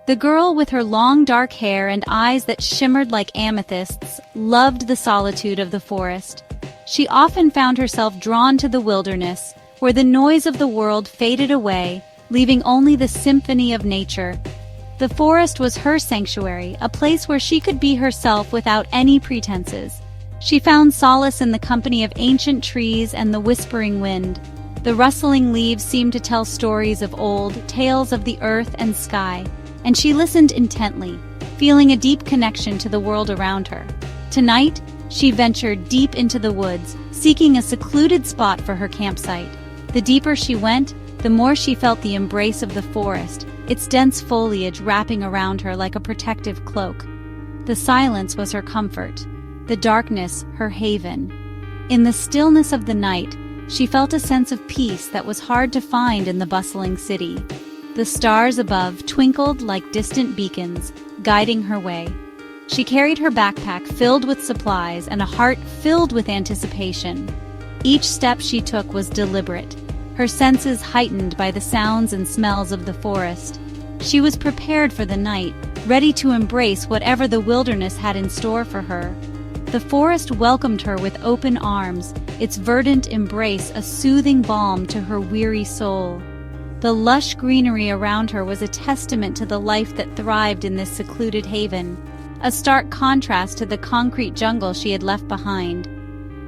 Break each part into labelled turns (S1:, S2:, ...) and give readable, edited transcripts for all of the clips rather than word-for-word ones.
S1: The girl with her long dark hair and eyes that shimmered like amethysts loved the solitude of the forest. She often found herself drawn to the wilderness, where the noise of the world faded away, leaving only the symphony of nature. The forest was her sanctuary, a place where she could be herself without any pretenses. She found solace in the company of ancient trees and the whispering wind. The rustling leaves seemed to tell stories of old, tales of the earth and sky, and she listened intently, feeling a deep connection to the world around her. Tonight, she ventured deep into the woods, seeking a secluded spot for her campsite. The deeper she went, the more she felt the embrace of the forest, its dense foliage wrapping around her like a protective cloak. The silence was her comfort, the darkness her haven. In the stillness of the night, she felt a sense of peace that was hard to find in the bustling city. The stars above twinkled like distant beacons, guiding her way. She carried her backpack filled with supplies and a heart filled with anticipation. Each step she took was deliberate, her senses heightened by the sounds and smells of the forest. She was prepared for the night, ready to embrace whatever the wilderness had in store for her. The forest welcomed her with open arms, its verdant embrace a soothing balm to her weary soul. The lush greenery around her was a testament to the life that thrived in this secluded haven, a stark contrast to the concrete jungle she had left behind.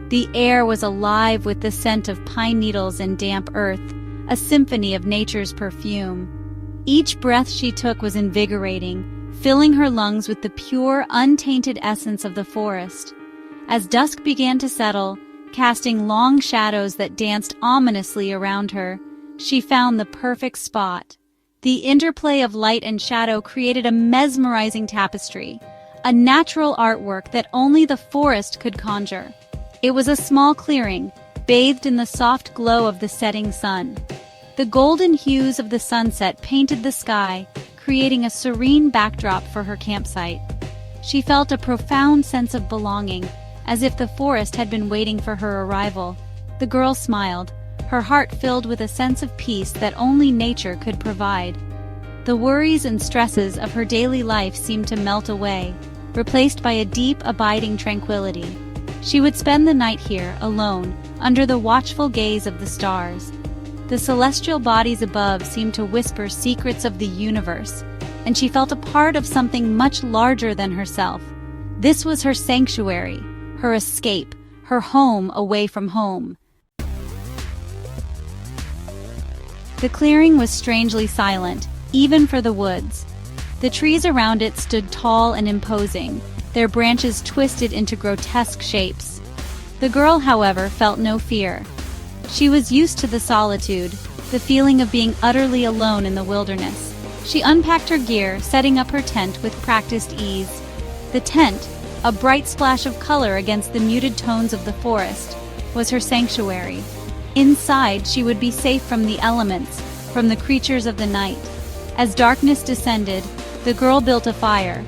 S1: The air was alive with the scent of pine needles and damp earth, a symphony of nature's perfume. Each breath she took was invigorating, filling her lungs with the pure, untainted essence of the forest. As dusk began to settle, casting long shadows that danced ominously around her, she found the perfect spot. The interplay of light and shadow created a mesmerizing tapestry, a natural artwork that only the forest could conjure. It was a small clearing, bathed in the soft glow of the setting sun. The golden hues of the sunset painted the sky, creating a serene backdrop for her campsite. She felt a profound sense of belonging, as if the forest had been waiting for her arrival. The girl smiled, her heart filled with a sense of peace that only nature could provide. The worries and stresses of her daily life seemed to melt away, replaced by a deep, abiding tranquility. She would spend the night here, alone, under the watchful gaze of the stars. The celestial bodies above seemed to whisper secrets of the universe, and she felt a part of something much larger than herself. This was her sanctuary, her escape, her home away from home. The clearing was strangely silent, even for the woods. The trees around it stood tall and imposing, their branches twisted into grotesque shapes. The girl, however, felt no fear. She was used to the solitude, the feeling of being utterly alone in the wilderness. She unpacked her gear, setting up her tent with practiced ease. The tent, a bright splash of color against the muted tones of the forest, was her sanctuary. Inside, she would be safe from the elements, from the creatures of the night. As darkness descended, the girl built a fire.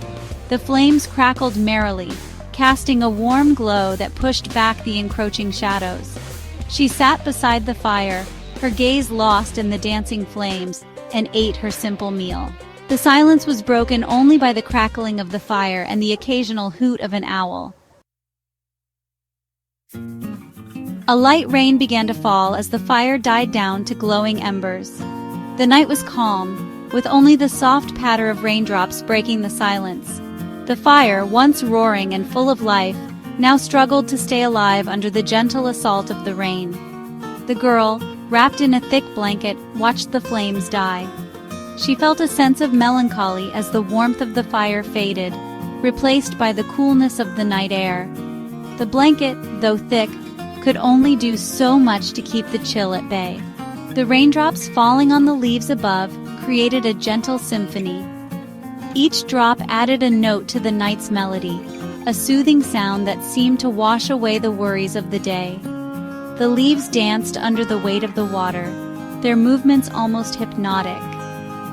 S1: The flames crackled merrily, casting a warm glow that pushed back the encroaching shadows. She sat beside the fire, her gaze lost in the dancing flames, and ate her simple meal. The silence was broken only by the crackling of the fire and the occasional hoot of an owl. A light rain began to fall as the fire died down to glowing embers. The night was calm, with only the soft patter of raindrops breaking the silence. The fire, once roaring and full of life, now struggled to stay alive under the gentle assault of the rain. The girl, wrapped in a thick blanket, watched the flames die. She felt a sense of melancholy as the warmth of the fire faded, replaced by the coolness of the night air. The blanket, though thick, could only do so much to keep the chill at bay. The raindrops falling on the leaves above created a gentle symphony. Each drop added a note to the night's melody, a soothing sound that seemed to wash away the worries of the day. The leaves danced under the weight of the water, their movements almost hypnotic.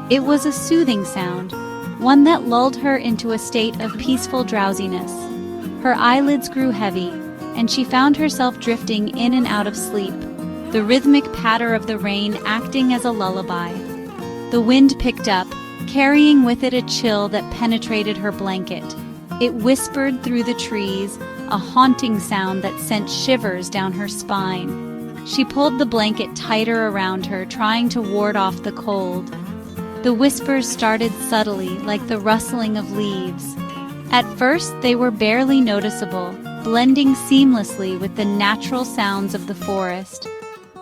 S1: It was a soothing sound, one that lulled her into a state of peaceful drowsiness. Her eyelids grew heavy, and she found herself drifting in and out of sleep, the rhythmic patter of the rain acting as a lullaby. The wind picked up, carrying with it a chill that penetrated her blanket. It whispered through the trees, a haunting sound that sent shivers down her spine. She pulled the blanket tighter around her, trying to ward off the cold. The whispers started subtly, like the rustling of leaves. At first, they were barely noticeable, blending seamlessly with the natural sounds of the forest.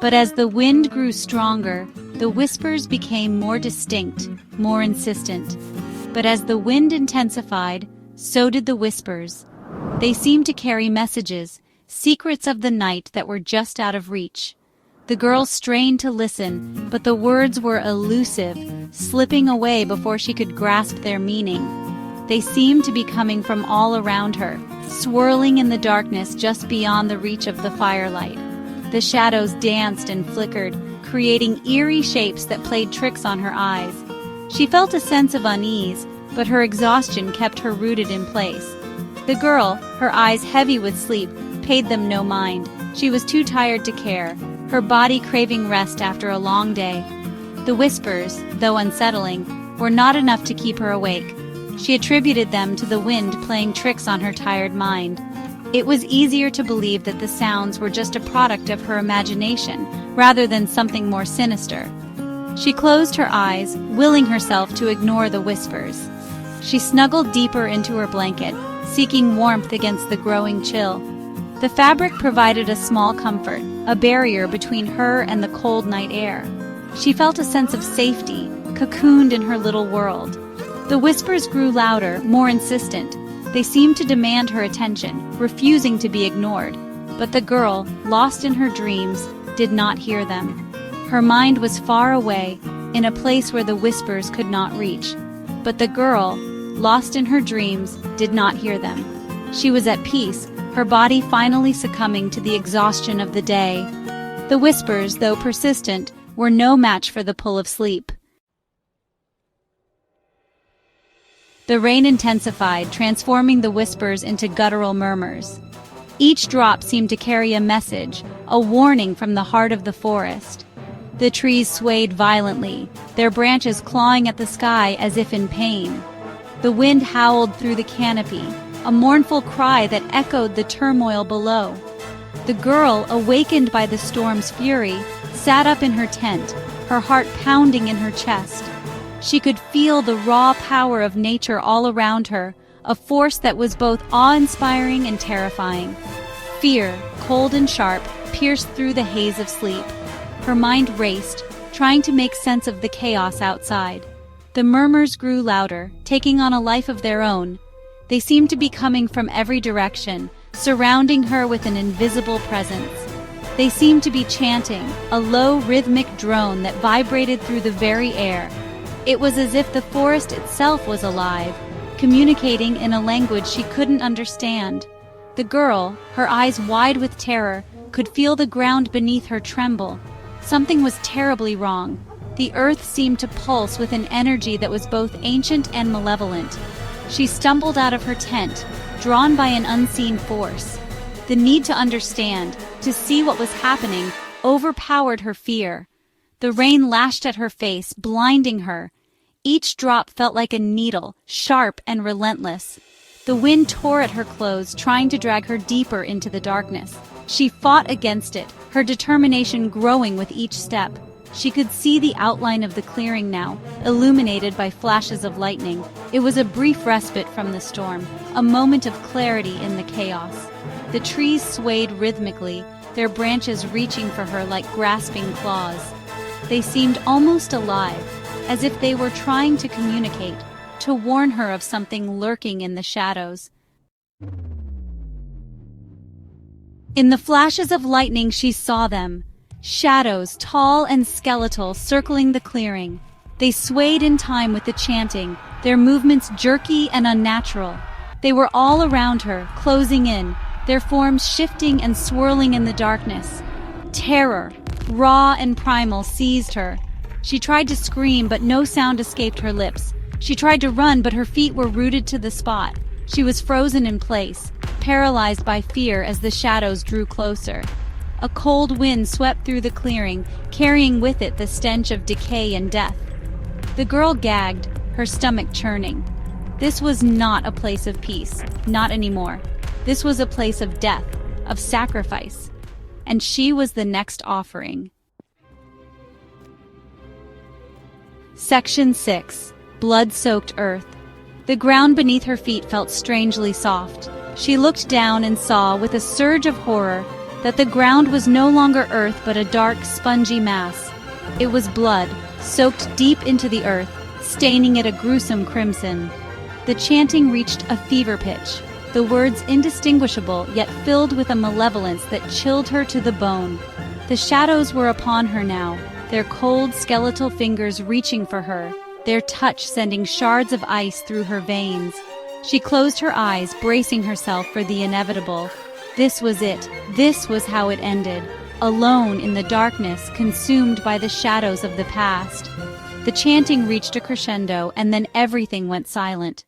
S1: But as the wind grew stronger, the whispers became more distinct, more insistent. But as the wind intensified, so did the whispers. They seemed to carry messages, secrets of the night that were just out of reach. The girl strained to listen, but the words were elusive, slipping away before she could grasp their meaning. They seemed to be coming from all around her, swirling in the darkness just beyond the reach of the firelight. The shadows danced and flickered, creating eerie shapes that played tricks on her eyes. She felt a sense of unease, but her exhaustion kept her rooted in place. The girl, her eyes heavy with sleep, paid them no mind. She was too tired to care, her body craving rest after a long day. The whispers, though unsettling, were not enough to keep her awake. She attributed them to the wind playing tricks on her tired mind. It was easier to believe that the sounds were just a product of her imagination, rather than something more sinister. She closed her eyes, willing herself to ignore the whispers. She snuggled deeper into her blanket, seeking warmth against the growing chill. The fabric provided a small comfort, a barrier between her and the cold night air. She felt a sense of safety, cocooned in her little world. The whispers grew louder, more insistent. They seemed to demand her attention, refusing to be ignored. But the girl, lost in her dreams, did not hear them. Her mind was far away, in a place where the whispers could not reach. But the girl, lost in her dreams, did not hear them. She was at peace, her body finally succumbing to the exhaustion of the day. The whispers, though persistent, were no match for the pull of sleep. The rain intensified, transforming the whispers into guttural murmurs. Each drop seemed to carry a message, a warning from the heart of the forest. The trees swayed violently, their branches clawing at the sky as if in pain. The wind howled through the canopy, a mournful cry that echoed the turmoil below. The girl, awakened by the storm's fury, sat up in her tent, her heart pounding in her chest. She could feel the raw power of nature all around her, a force that was both awe-inspiring and terrifying. Fear, cold and sharp, pierced through the haze of sleep. Her mind raced, trying to make sense of the chaos outside. The murmurs grew louder, taking on a life of their own. They seemed to be coming from every direction, surrounding her with an invisible presence. They seemed to be chanting, a low rhythmic drone that vibrated through the very air. It was as if the forest itself was alive, communicating in a language she couldn't understand. The girl, her eyes wide with terror, could feel the ground beneath her tremble. Something was terribly wrong. The earth seemed to pulse with an energy that was both ancient and malevolent. She stumbled out of her tent, drawn by an unseen force. The need to understand, to see what was happening, overpowered her fear. The rain lashed at her face, blinding her. Each drop felt like a needle, sharp and relentless. The wind tore at her clothes, trying to drag her deeper into the darkness. She fought against it, her determination growing with each step. She could see the outline of the clearing now, illuminated by flashes of lightning. It was a brief respite from the storm, a moment of clarity in the chaos. The trees swayed rhythmically, their branches reaching for her like grasping claws. They seemed almost alive, as if they were trying to communicate, to warn her of something lurking in the shadows. In the flashes of lightning she saw them, shadows tall and skeletal circling the clearing. They swayed in time with the chanting, their movements jerky and unnatural. They were all around her, closing in, their forms shifting and swirling in the darkness. Terror, raw and primal, seized her. She tried to scream, but no sound escaped her lips. She tried to run, but her feet were rooted to the spot. She was frozen in place, paralyzed by fear as the shadows drew closer. A cold wind swept through the clearing, carrying with it the stench of decay and death. The girl gagged, her stomach churning. This was not a place of peace, not anymore. This was a place of death, of sacrifice. And she was the next offering. Section 6. Blood-soaked earth. The ground beneath her feet felt strangely soft. She looked down and saw, with a surge of horror, that the ground was no longer earth but a dark, spongy mass. It was blood, soaked deep into the earth, staining it a gruesome crimson. The chanting reached a fever pitch, the words indistinguishable yet filled with a malevolence that chilled her to the bone. The shadows were upon her now, their cold skeletal fingers reaching for her, their touch sending shards of ice through her veins. She closed her eyes, bracing herself for the inevitable. This was it. This was how it ended. Alone in the darkness, consumed by the shadows of the past. The chanting reached a crescendo, and then everything went silent.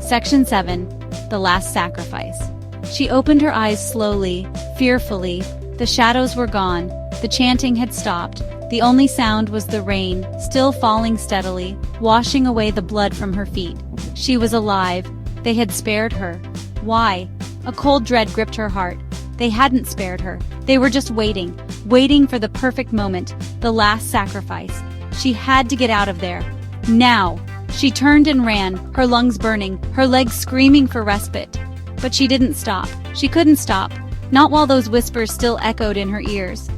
S1: Section 7. The Last Sacrifice. She opened her eyes slowly, fearfully. The shadows were gone. The chanting had stopped. The only sound was the rain, still falling steadily, washing away the blood from her feet. She was alive. They had spared her. Why? A cold dread gripped her heart. They hadn't spared her. They were just waiting, waiting for the perfect moment, the last sacrifice. She had to get out of there. Now! She turned and ran, her lungs burning, her legs screaming for respite. But she didn't stop. She couldn't stop. Not while those whispers still echoed in her ears.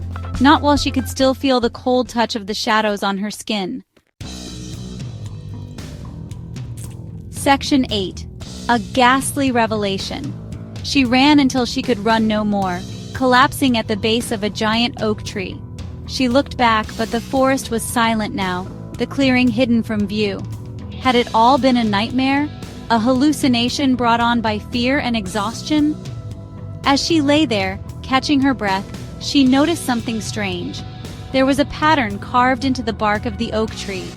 S1: Not while she could still feel the cold touch of the shadows on her skin. Section 8. A ghastly revelation. She ran until she could run no more, collapsing at the base of a giant oak tree. She looked back, but the forest was silent now, the clearing hidden from view. Had it all been a nightmare? A hallucination brought on by fear and exhaustion? As she lay there, catching her breath, she noticed something strange. There was a pattern carved into the bark of the oak tree.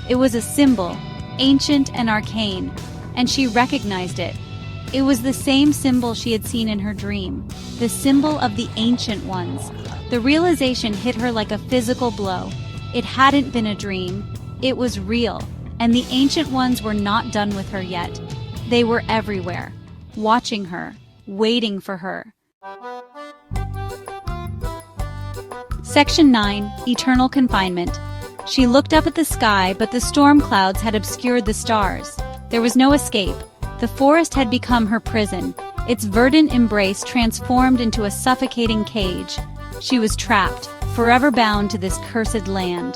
S1: It was a symbol, ancient and arcane, and she recognized it. It was the same symbol she had seen in her dream, the symbol of the Ancient Ones. The realization hit her like a physical blow. It hadn't been a dream. It was real, and the Ancient Ones were not done with her yet. They were everywhere, watching her, waiting for her. Section 9. Eternal Confinement. She looked up at the sky, but the storm clouds had obscured the stars. There was no escape. The forest had become her prison, its verdant embrace transformed into a suffocating cage. She was trapped, forever bound to this cursed land.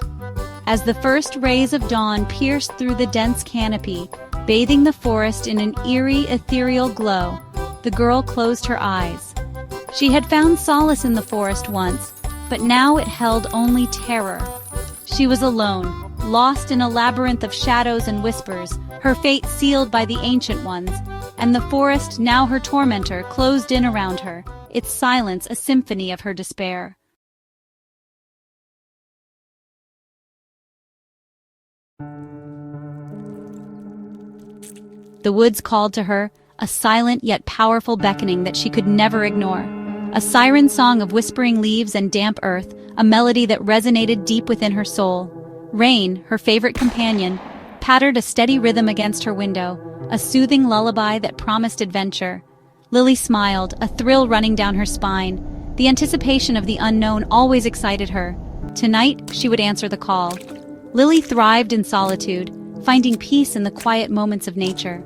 S1: As the first rays of dawn pierced through the dense canopy, bathing the forest in an eerie, ethereal glow, the girl closed her eyes. She had found solace in the forest once, but now it held only terror. She was alone, lost in a labyrinth of shadows and whispers, her fate sealed by the Ancient Ones, and the forest, now her tormentor, closed in around her, its silence a symphony of her despair. The woods called to her, a silent yet powerful beckoning that she could never ignore. A siren song of whispering leaves and damp earth, a melody that resonated deep within her soul. Rain, her favorite companion, pattered a steady rhythm against her window, a soothing lullaby that promised adventure. Lily smiled, a thrill running down her spine. The anticipation of the unknown always excited her. Tonight, she would answer the call. Lily thrived in solitude, finding peace in the quiet moments of nature.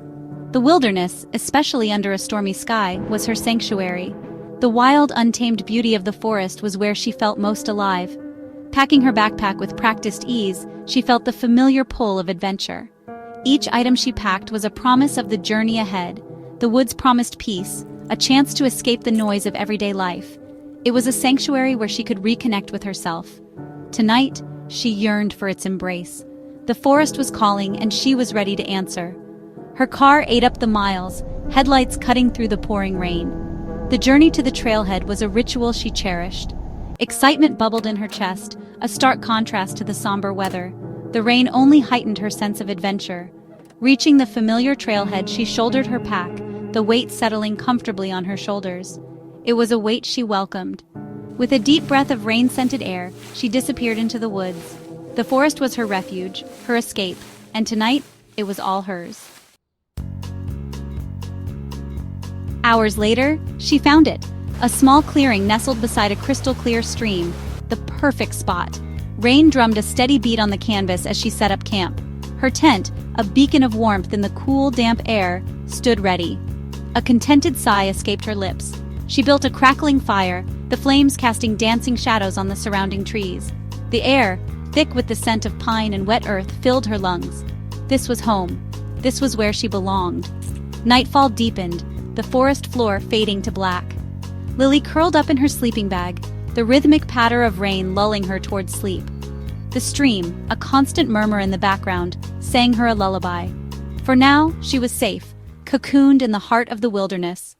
S1: The wilderness, especially under a stormy sky, was her sanctuary. The wild, untamed beauty of the forest was where she felt most alive. Packing her backpack with practiced ease, she felt the familiar pull of adventure. Each item she packed was a promise of the journey ahead. The woods promised peace, a chance to escape the noise of everyday life. It was a sanctuary where she could reconnect with herself. Tonight, she yearned for its embrace. The forest was calling, and she was ready to answer. Her car ate up the miles, headlights cutting through the pouring rain. The journey to the trailhead was a ritual she cherished. Excitement bubbled in her chest, a stark contrast to the somber weather. The rain only heightened her sense of adventure. Reaching the familiar trailhead, she shouldered her pack, the weight settling comfortably on her shoulders. It was a weight she welcomed. With a deep breath of rain-scented air, she disappeared into the woods. The forest was her refuge, her escape, and tonight, it was all hers. Hours later, she found it. A small clearing nestled beside a crystal-clear stream. The perfect spot. Rain drummed a steady beat on the canvas as she set up camp. Her tent, a beacon of warmth in the cool, damp air, stood ready. A contented sigh escaped her lips. She built a crackling fire, the flames casting dancing shadows on the surrounding trees. The air, thick with the scent of pine and wet earth, filled her lungs. This was home. This was where she belonged. Nightfall deepened, the forest floor fading to black. Lily curled up in her sleeping bag, the rhythmic patter of rain lulling her towards sleep. The stream, a constant murmur in the background, sang her a lullaby. For now, she was safe, cocooned in the heart of the wilderness.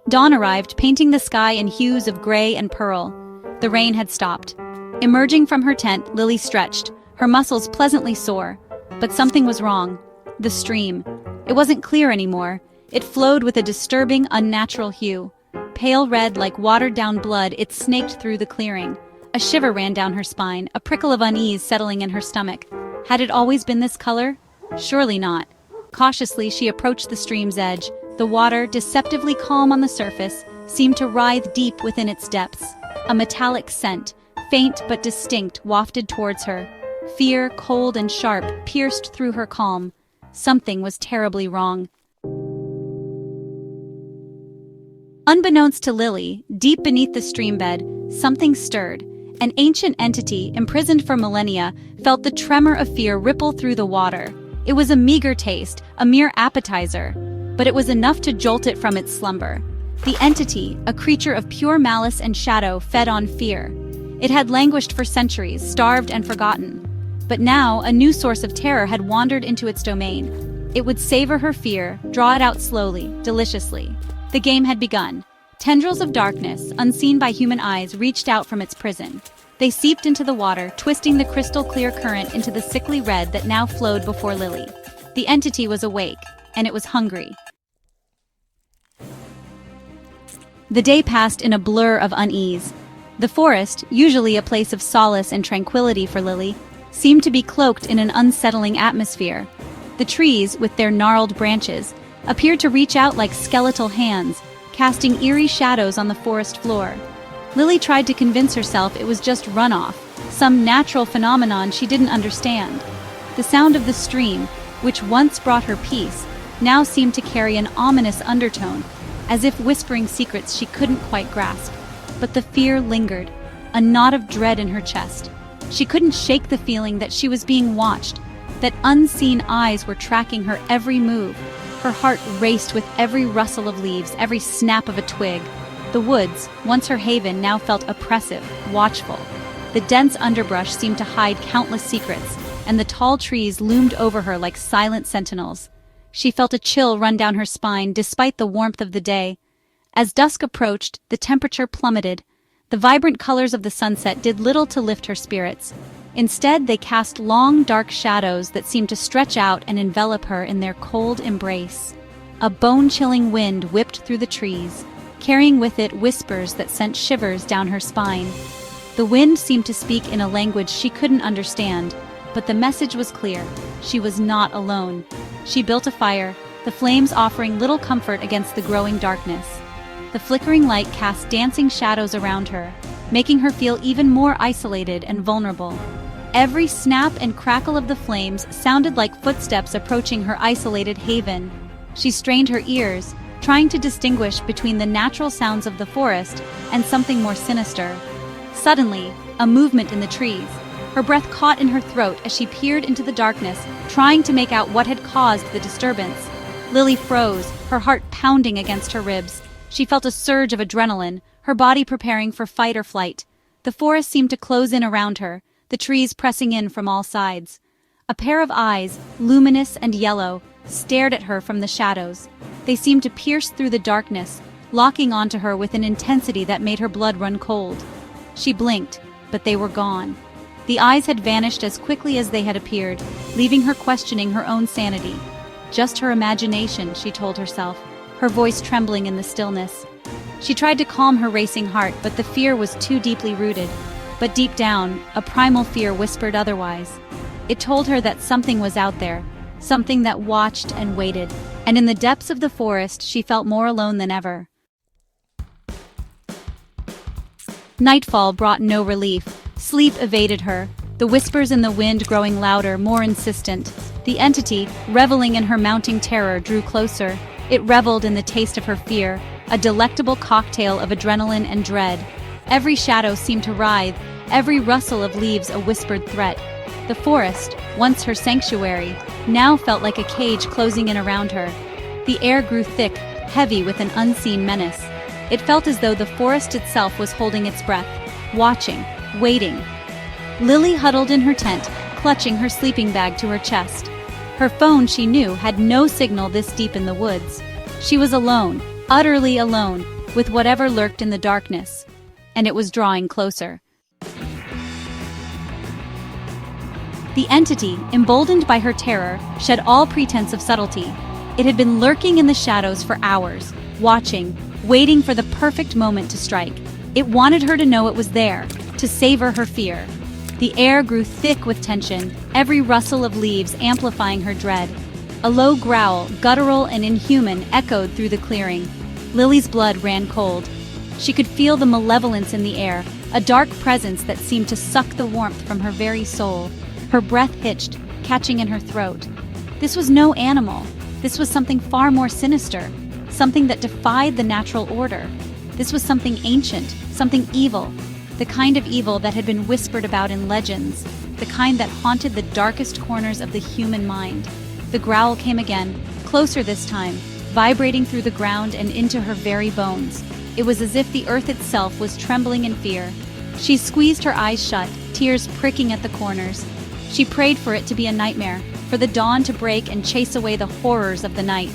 S1: Dawn arrived, painting the sky in hues of gray and pearl. The rain had stopped. Emerging from her tent, Lily stretched, her muscles pleasantly sore. But something was wrong. The stream. It wasn't clear anymore. It flowed with a disturbing, unnatural hue. Pale red like watered-down blood, it snaked through the clearing. A shiver ran down her spine, a prickle of unease settling in her stomach. Had it always been this color? Surely not. Cautiously, she approached the stream's edge. The water, deceptively calm on the surface, seemed to writhe deep within its depths. A metallic scent, faint but distinct, wafted towards her. Fear, cold and sharp, pierced through her calm. Something was terribly wrong. Unbeknownst to Lily, deep beneath the streambed, something stirred. An ancient entity, imprisoned for millennia, felt the tremor of fear ripple through the water. It was a meager taste, a mere appetizer, but it was enough to jolt it from its slumber. The entity, a creature of pure malice and shadow, fed on fear. It had languished for centuries, starved and forgotten. But now, a new source of terror had wandered into its domain. It would savor her fear, draw it out slowly, deliciously. The game had begun. Tendrils of darkness, unseen by human eyes, reached out from its prison. They seeped into the water, twisting the crystal-clear current into the sickly red that now flowed before Lily. The entity was awake, and it was hungry. The day passed in a blur of unease. The forest, usually a place of solace and tranquility for Lily, seemed to be cloaked in an unsettling atmosphere. The trees, with their gnarled branches, appeared to reach out like skeletal hands, casting eerie shadows on the forest floor. Lily tried to convince herself it was just runoff, some natural phenomenon she didn't understand. The sound of the stream, which once brought her peace, now seemed to carry an ominous undertone, as if whispering secrets she couldn't quite grasp. But the fear lingered, a knot of dread in her chest. She couldn't shake the feeling that she was being watched, that unseen eyes were tracking her every move. Her heart raced with every rustle of leaves, every snap of a twig. The woods, once her haven, now felt oppressive, watchful. The dense underbrush seemed to hide countless secrets, and the tall trees loomed over her like silent sentinels. She felt a chill run down her spine despite the warmth of the day. As dusk approached, the temperature plummeted. The vibrant colors of the sunset did little to lift her spirits. Instead, they cast long, dark shadows that seemed to stretch out and envelop her in their cold embrace. A bone-chilling wind whipped through the trees, carrying with it whispers that sent shivers down her spine. The wind seemed to speak in a language she couldn't understand, but the message was clear. She was not alone. She built a fire, the flames offering little comfort against the growing darkness. The flickering light cast dancing shadows around her, making her feel even more isolated and vulnerable. Every snap and crackle of the flames sounded like footsteps approaching her isolated haven. She strained her ears, trying to distinguish between the natural sounds of the forest and something more sinister. Suddenly, a movement in the trees. Her breath caught in her throat as she peered into the darkness, trying to make out what had caused the disturbance. Lily froze, her heart pounding against her ribs. She felt a surge of adrenaline, her body preparing for fight or flight. The forest seemed to close in around her, the trees pressing in from all sides. A pair of eyes, luminous and yellow, stared at her from the shadows. They seemed to pierce through the darkness, locking onto her with an intensity that made her blood run cold. She blinked, but they were gone. The eyes had vanished as quickly as they had appeared, leaving her questioning her own sanity. Just her imagination, she told herself, her voice trembling in the stillness. She tried to calm her racing heart, but the fear was too deeply rooted. But deep down, a primal fear whispered otherwise. It told her that something was out there, something that watched and waited, and in the depths of the forest she felt more alone than ever. Nightfall brought no relief. Sleep evaded her, the whispers in the wind growing louder, more insistent. The entity, reveling in her mounting terror, drew closer. It reveled in the taste of her fear, a delectable cocktail of adrenaline and dread. Every shadow seemed to writhe, every rustle of leaves a whispered threat. The forest, once her sanctuary, now felt like a cage closing in around her. The air grew thick, heavy with an unseen menace. It felt as though the forest itself was holding its breath, watching, waiting. Lily huddled in her tent, clutching her sleeping bag to her chest. Her phone, she knew, had no signal this deep in the woods. She was alone, utterly alone, with whatever lurked in the darkness. And it was drawing closer. The entity, emboldened by her terror, shed all pretense of subtlety. It had been lurking in the shadows for hours, watching, waiting for the perfect moment to strike. It wanted her to know it was there, to savor her fear. The air grew thick with tension, every rustle of leaves amplifying her dread. A low growl, guttural and inhuman, echoed through the clearing. Lily's blood ran cold. She could feel the malevolence in the air, a dark presence that seemed to suck the warmth from her very soul. Her breath hitched, catching in her throat. This was no animal. This was something far more sinister, something that defied the natural order. This was something ancient, something evil, the kind of evil that had been whispered about in legends, the kind that haunted the darkest corners of the human mind. The growl came again, closer this time, vibrating through the ground and into her very bones. It was as if the earth itself was trembling in fear. She squeezed her eyes shut, tears pricking at the corners. She prayed for it to be a nightmare, for the dawn to break and chase away the horrors of the night.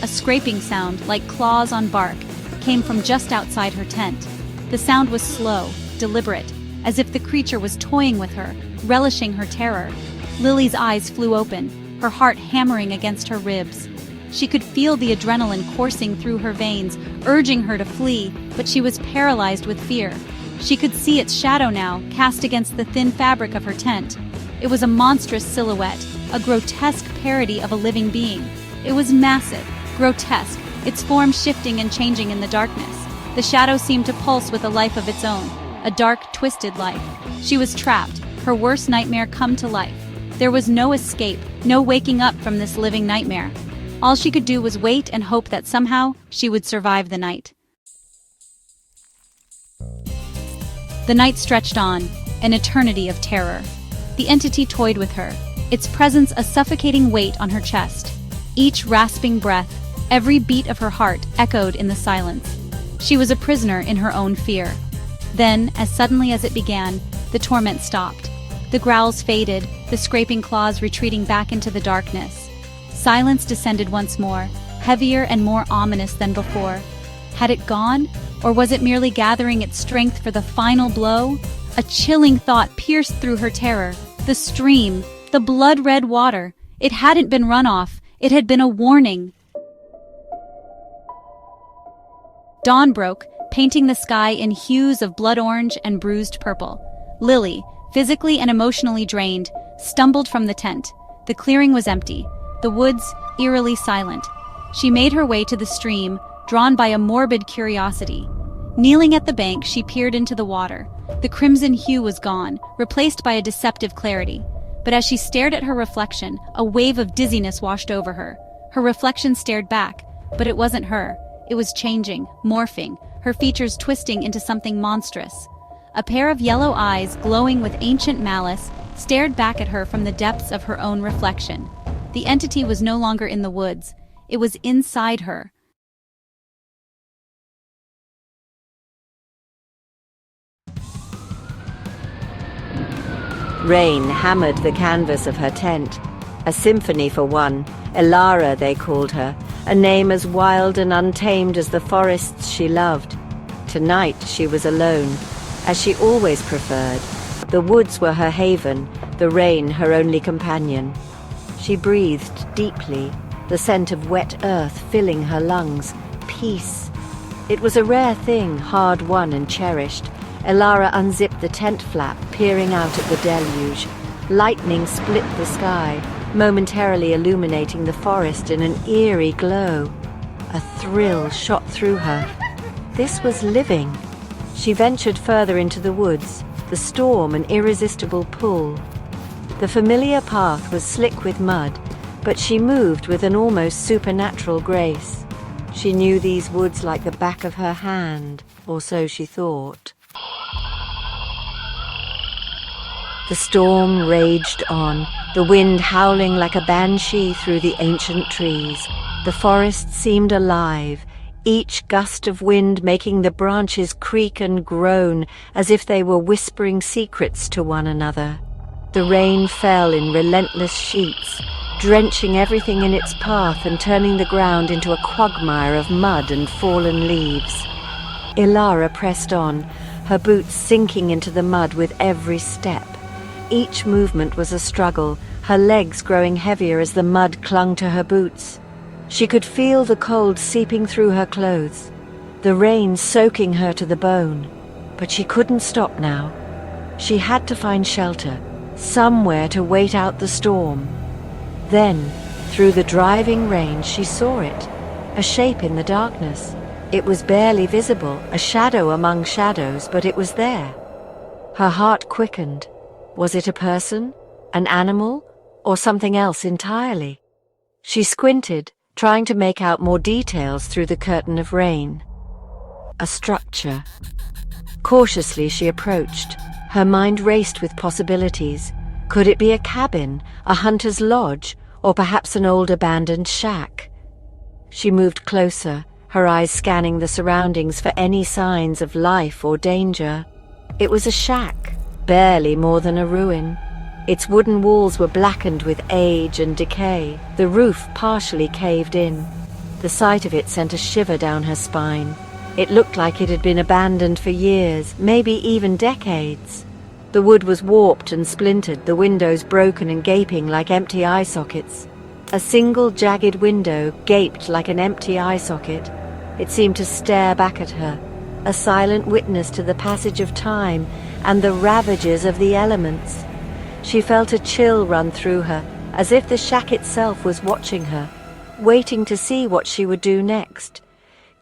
S1: A scraping sound, like claws on bark, came from just outside her tent. The sound was slow, deliberate, as if the creature was toying with her, relishing her terror. Lily's eyes flew open, her heart hammering against her ribs. She could feel the adrenaline coursing through her veins, urging her to flee, but she was paralyzed with fear. She could see its shadow now, cast against the thin fabric of her tent. It was a monstrous silhouette, a grotesque parody of a living being. It was massive, grotesque, its form shifting and changing in the darkness. The shadow seemed to pulse with a life of its own, a dark, twisted life. She was trapped, her worst nightmare come to life. There was no escape, no waking up from this living nightmare. All she could do was wait and hope that somehow she would survive the night. The night stretched on, an eternity of terror. The entity toyed with her, its presence a suffocating weight on her chest. Each rasping breath, every beat of her heart echoed in the silence. She was a prisoner in her own fear. Then, as suddenly as it began, the torment stopped. The growls faded, the scraping claws retreating back into the darkness. Silence descended once more, heavier and more ominous than before. Had it gone, or was it merely gathering its strength for the final blow? A chilling thought pierced through her terror. The stream, the blood-red water. It hadn't been runoff, it had been a warning. Dawn broke, painting the sky in hues of blood orange and bruised purple. Lily, physically and emotionally drained, stumbled from the tent. The clearing was empty, the woods eerily silent. She made her way to the stream, drawn by a morbid curiosity. Kneeling at the bank, she peered into the water. The crimson hue was gone, replaced by a deceptive clarity. But as she stared at her reflection, a wave of dizziness washed over her. Her reflection stared back, but it wasn't her. It was changing, morphing, her features twisting into something monstrous. A pair of yellow eyes, glowing with ancient malice, stared back at her from the depths of her own reflection. The entity was no longer in the woods. It was inside her.
S2: Rain hammered the canvas of her tent. A symphony for one. Elara, they called her, a name as wild and untamed as the forests she loved. Tonight she was alone, as she always preferred. The woods were her haven, the rain her only companion. She breathed deeply, the scent of wet earth filling her lungs. Peace. It was a rare thing, hard-won and cherished, Elara unzipped the tent flap, peering out at the deluge. Lightning split the sky, momentarily illuminating the forest in an eerie glow. A thrill shot through her. This was living. She ventured further into the woods, the storm an irresistible pull. The familiar path was slick with mud, but she moved with an almost supernatural grace. She knew these woods like the back of her hand, or so she thought. The storm raged on, the wind howling like a banshee through the ancient trees. The forest seemed alive, each gust of wind making the branches creak and groan as if they were whispering secrets to one another. The rain fell in relentless sheets, drenching everything in its path and turning the ground into a quagmire of mud and fallen leaves. Elara pressed on, her boots sinking into the mud with every step. Each movement was a struggle, her legs growing heavier as the mud clung to her boots. She could feel the cold seeping through her clothes, the rain soaking her to the bone. But she couldn't stop now. She had to find shelter, somewhere to wait out the storm. Then, through the driving rain, she saw it, a shape in the darkness. It was barely visible, a shadow among shadows, but it was there. Her heart quickened. Was it a person, an animal, or something else entirely? She squinted, trying to make out more details through the curtain of rain. A structure. Cautiously she approached. Her mind raced with possibilities. Could it be a cabin, a hunter's lodge, or perhaps an old abandoned shack? She moved closer, her eyes scanning the surroundings for any signs of life or danger. It was a shack, barely more than a ruin. Its wooden walls were blackened with age and decay, the roof partially caved in. The sight of it sent a shiver down her spine. It looked like it had been abandoned for years, maybe even decades. The wood was warped and splintered, the windows broken and gaping like empty eye sockets. A single jagged window gaped like an empty eye socket. It seemed to stare back at her, a silent witness to the passage of time and the ravages of the elements. She felt a chill run through her, as if the shack itself was watching her, waiting to see what she would do next.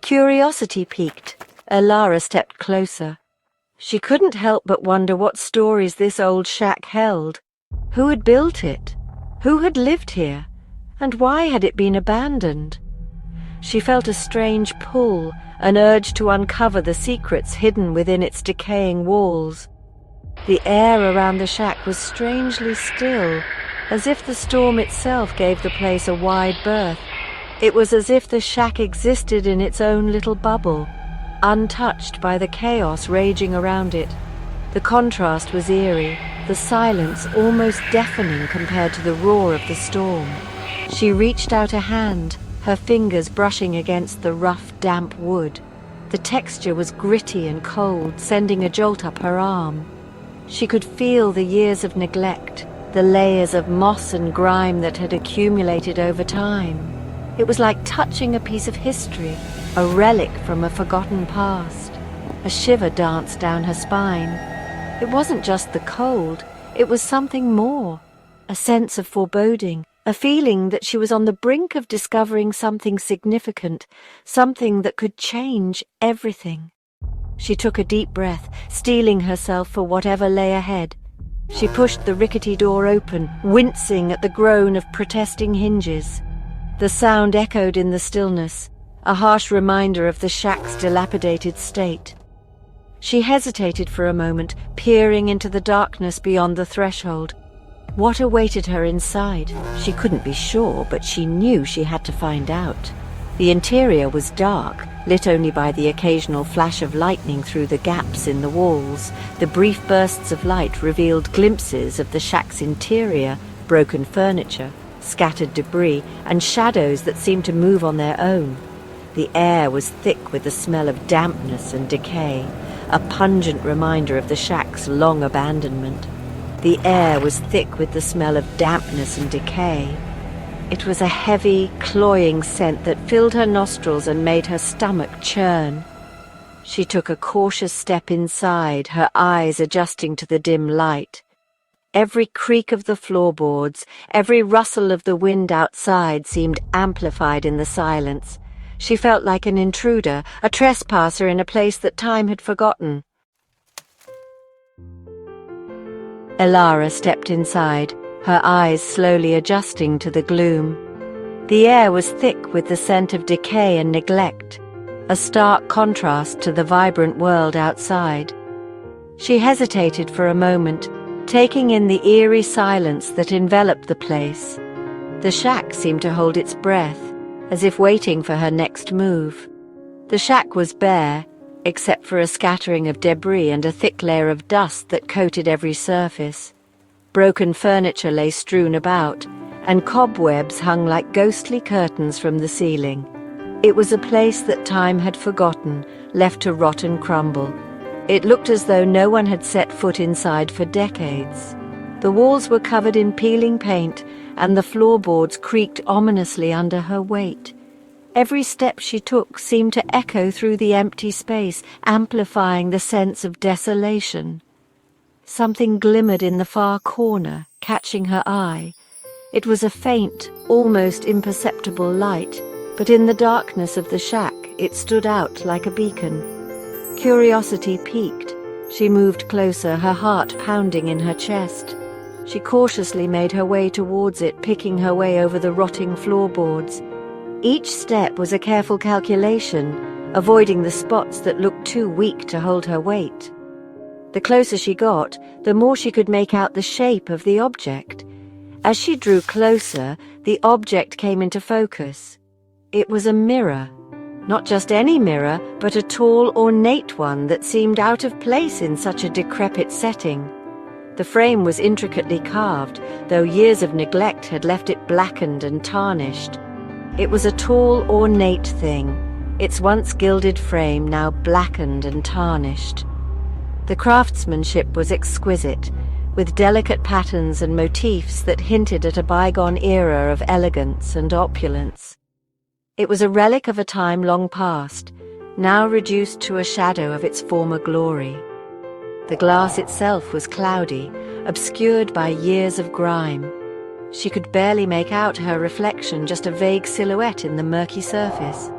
S2: Curiosity piqued. Elara stepped closer. She couldn't help but wonder what stories this old shack held. Who had built it? Who had lived here? And why had it been abandoned? She felt a strange pull, an urge to uncover the secrets hidden within its decaying walls. The air around the shack was strangely still, as if the storm itself gave the place a wide berth. It was as if the shack existed in its own little bubble, untouched by the chaos raging around it. The contrast was eerie, the silence almost deafening compared to the roar of the storm. She reached out a hand, her fingers brushing against the rough, damp wood. The texture was gritty and cold, sending a jolt up her arm. She could feel the years of neglect, the layers of moss and grime that had accumulated over time. It was like touching a piece of history, a relic from a forgotten past. A shiver danced down her spine. It wasn't just the cold, it was something more. A sense of foreboding, a feeling that she was on the brink of discovering something significant, something that could change everything. She took a deep breath, steeling herself for whatever lay ahead. She pushed the rickety door open, wincing at the groan of protesting hinges. The sound echoed in the stillness, a harsh reminder of the shack's dilapidated state. She hesitated for a moment, peering into the darkness beyond the threshold. What awaited her inside? She couldn't be sure, but she knew she had to find out. The interior was dark, lit only by the occasional flash of lightning through the gaps in the walls. The brief bursts of light revealed glimpses of the shack's interior, broken furniture, scattered debris, and shadows that seemed to move on their own. The air was thick with the smell of dampness and decay, a pungent reminder of the shack's long abandonment. The air was thick with the smell of dampness and decay. It was a heavy, cloying scent that filled her nostrils and made her stomach churn. She took a cautious step inside, her eyes adjusting to the dim light. Every creak of the floorboards, every rustle of the wind outside seemed amplified in the silence. She felt like an intruder, a trespasser in a place that time had forgotten. Elara stepped inside, her eyes slowly adjusting to the gloom. The air was thick with the scent of decay and neglect, a stark contrast to the vibrant world outside. She hesitated for a moment, taking in the eerie silence that enveloped the place. The shack seemed to hold its breath, as if waiting for her next move. The shack was bare, except for a scattering of debris and a thick layer of dust that coated every surface. Broken furniture lay strewn about, and cobwebs hung like ghostly curtains from the ceiling. It was a place that time had forgotten, left to rot and crumble. It looked as though no one had set foot inside for decades. The walls were covered in peeling paint, and the floorboards creaked ominously under her weight. Every step she took seemed to echo through the empty space, amplifying the sense of desolation. Something glimmered in the far corner, catching her eye. It was a faint, almost imperceptible light, but in the darkness of the shack it stood out like a beacon. Curiosity piqued. She moved closer, her heart pounding in her chest. She cautiously made her way towards it, picking her way over the rotting floorboards. Each step was a careful calculation, avoiding the spots that looked too weak to hold her weight. The closer she got, the more she could make out the shape of the object. As she drew closer, the object came into focus. It was a mirror. Not just any mirror, but a tall, ornate one that seemed out of place in such a decrepit setting. The frame was intricately carved, though years of neglect had left it blackened and tarnished. It was a tall, ornate thing, its once gilded frame now blackened and tarnished. The craftsmanship was exquisite, with delicate patterns and motifs that hinted at a bygone era of elegance and opulence. It was a relic of a time long past, now reduced to a shadow of its former glory. The glass itself was cloudy, obscured by years of grime. She could barely make out her reflection, just a vague silhouette in the murky surface.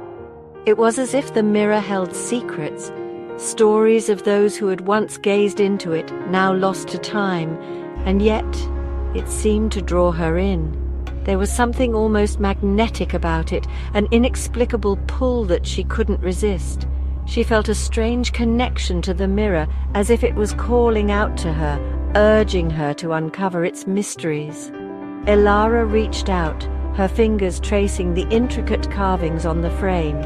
S2: It was as if the mirror held secrets, stories of those who had once gazed into it, now lost to time, and yet it seemed to draw her in. There was something almost magnetic about it, an inexplicable pull that she couldn't resist. She felt a strange connection to the mirror, as if it was calling out to her, urging her to uncover its mysteries. Elara reached out, her fingers tracing the intricate carvings on the frame.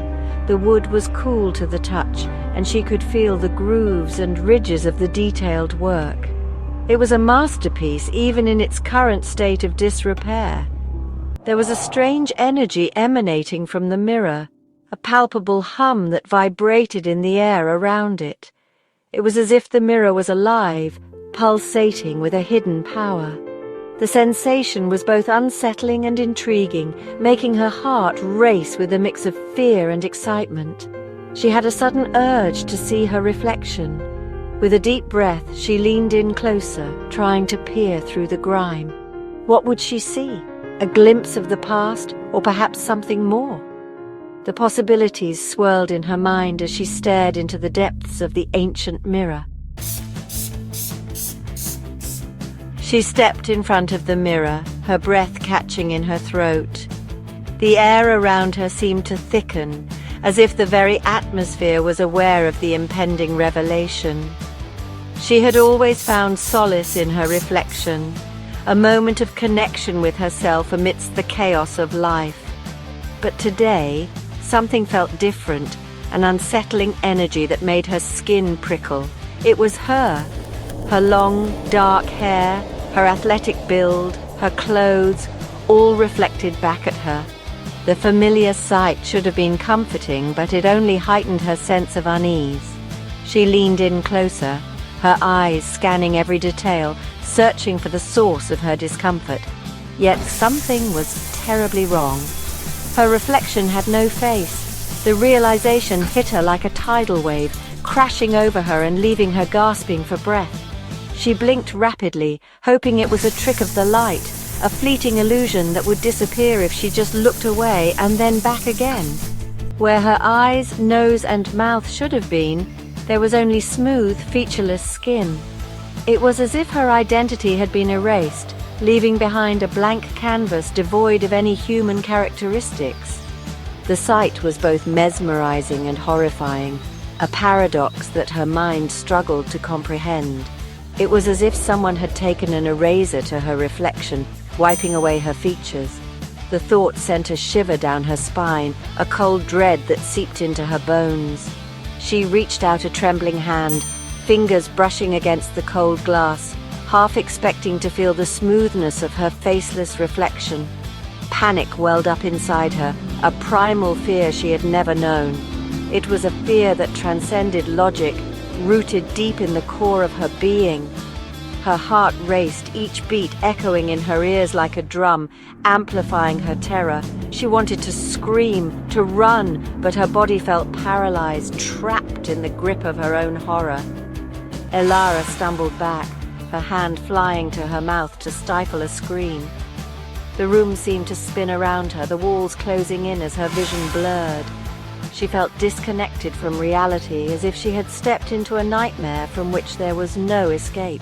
S2: The wood was cool to the touch, and she could feel the grooves and ridges of the detailed work. It was a masterpiece, even in its current state of disrepair. There was a strange energy emanating from the mirror, a palpable hum that vibrated in the air around it. It was as if the mirror was alive, pulsating with a hidden power. The sensation was both unsettling and intriguing, making her heart race with a mix of fear and excitement. She had a sudden urge to see her reflection. With a deep breath, she leaned in closer, trying to peer through the grime. What would she see? A glimpse of the past, or perhaps something more? The possibilities swirled in her mind as she stared into the depths of the ancient mirror. She stepped in front of the mirror, her breath catching in her throat. The air around her seemed to thicken, as if the very atmosphere was aware of the impending revelation. She had always found solace in her reflection, a moment of connection with herself amidst the chaos of life. But today, something felt different, an unsettling energy that made her skin prickle. It was her long, dark hair, her athletic build, her clothes, all reflected back at her. The familiar sight should have been comforting, but it only heightened her sense of unease. She leaned in closer, her eyes scanning every detail, searching for the source of her discomfort. Yet something was terribly wrong. Her reflection had no face. The realization hit her like a tidal wave, crashing over her and leaving her gasping for breath. She blinked rapidly, hoping it was a trick of the light, a fleeting illusion that would disappear if she just looked away and then back again. Where her eyes, nose, and mouth should have been, there was only smooth, featureless skin. It was as if her identity had been erased, leaving behind a blank canvas devoid of any human characteristics. The sight was both mesmerizing and horrifying, a paradox that her mind struggled to comprehend. It was as if someone had taken an eraser to her reflection, wiping away her features. The thought sent a shiver down her spine, a cold dread that seeped into her bones. She reached out a trembling hand, fingers brushing against the cold glass, half expecting to feel the smoothness of her faceless reflection. Panic welled up inside her, a primal fear she had never known. It was a fear that transcended logic, rooted deep in the core of her being. Her heart raced, each beat echoing in her ears like a drum, amplifying her terror. She wanted to scream, to run, but her body felt paralyzed, trapped in the grip of her own horror. Elara stumbled back, her hand flying to her mouth to stifle a scream. The room seemed to spin around her, the walls closing in as her vision blurred. She felt disconnected from reality, as if she had stepped into a nightmare from which there was no escape.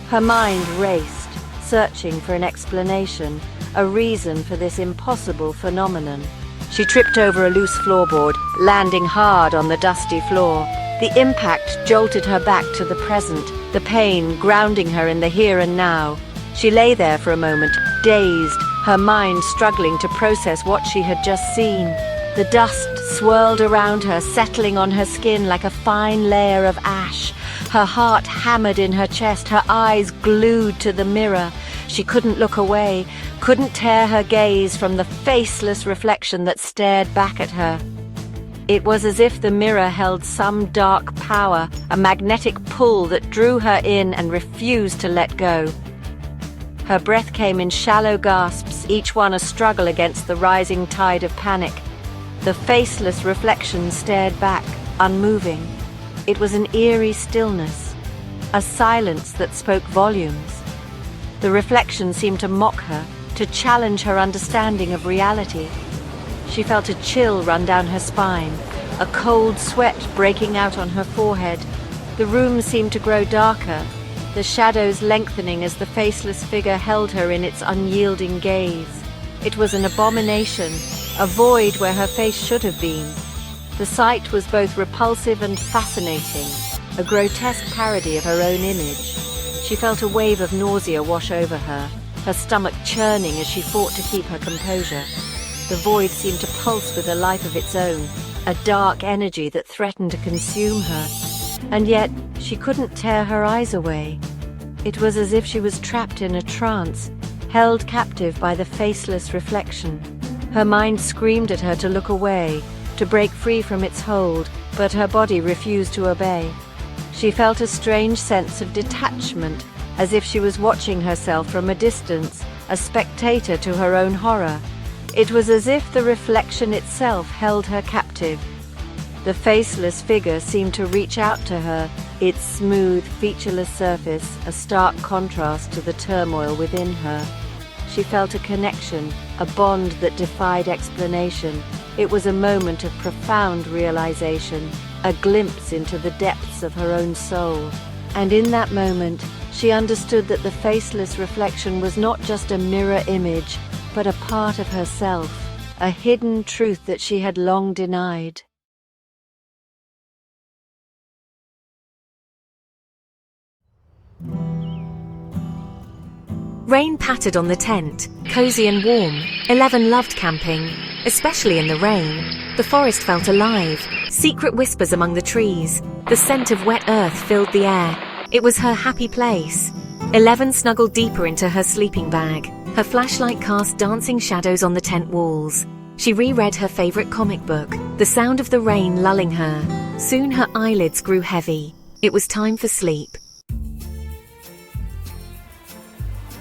S2: Her mind raced, searching for an explanation, a reason for this impossible phenomenon. She tripped over a loose floorboard, landing hard on the dusty floor. The impact jolted her back to the present, the pain grounding her in the here and now. She lay there for a moment, dazed, her mind struggling to process what she had just seen. The dust swirled around her, settling on her skin like a fine layer of ash. Her heart hammered in her chest, her eyes glued to the mirror. She couldn't look away, couldn't tear her gaze from the faceless reflection that stared back at her. It was as if the mirror held some dark power, a magnetic pull that drew her in and refused to let go. Her breath came in shallow gasps, each one a struggle against the rising tide of panic. The faceless reflection stared back, unmoving. It was an eerie stillness, a silence that spoke volumes. The reflection seemed to mock her, to challenge her understanding of reality. She felt a chill run down her spine, a cold sweat breaking out on her forehead. The room seemed to grow darker, the shadows lengthening as the faceless figure held her in its unyielding gaze. It was an abomination, a void where her face should have been. The sight was both repulsive and fascinating, a grotesque parody of her own image. She felt a wave of nausea wash over her, her stomach churning as she fought to keep her composure. The void seemed to pulse with a life of its own, a dark energy that threatened to consume her. And yet, she couldn't tear her eyes away. It was as if she was trapped in a trance, held captive by the faceless reflection. Her mind screamed at her to look away, to break free from its hold, but her body refused to obey. She felt a strange sense of detachment, as if she was watching herself from a distance, a spectator to her own horror. It was as if the reflection itself held her captive. The faceless figure seemed to reach out to her, its smooth, featureless surface a stark contrast to the turmoil within her. She felt a connection, a bond that defied explanation. It was a moment of profound realization, a glimpse into the depths of her own soul. And in that moment, she understood that the faceless reflection was not just a mirror image, but a part of herself, a hidden truth that she had long denied.
S3: Rain pattered on the tent, cozy and warm. 11 loved camping, especially in the rain. The forest felt alive, secret whispers among the trees. The scent of wet earth filled the air. It was her happy place. 11 snuggled deeper into her sleeping bag. Her flashlight cast dancing shadows on the tent walls. She reread her favorite comic book, the sound of the rain lulling her. Soon her eyelids grew heavy. It was time for sleep.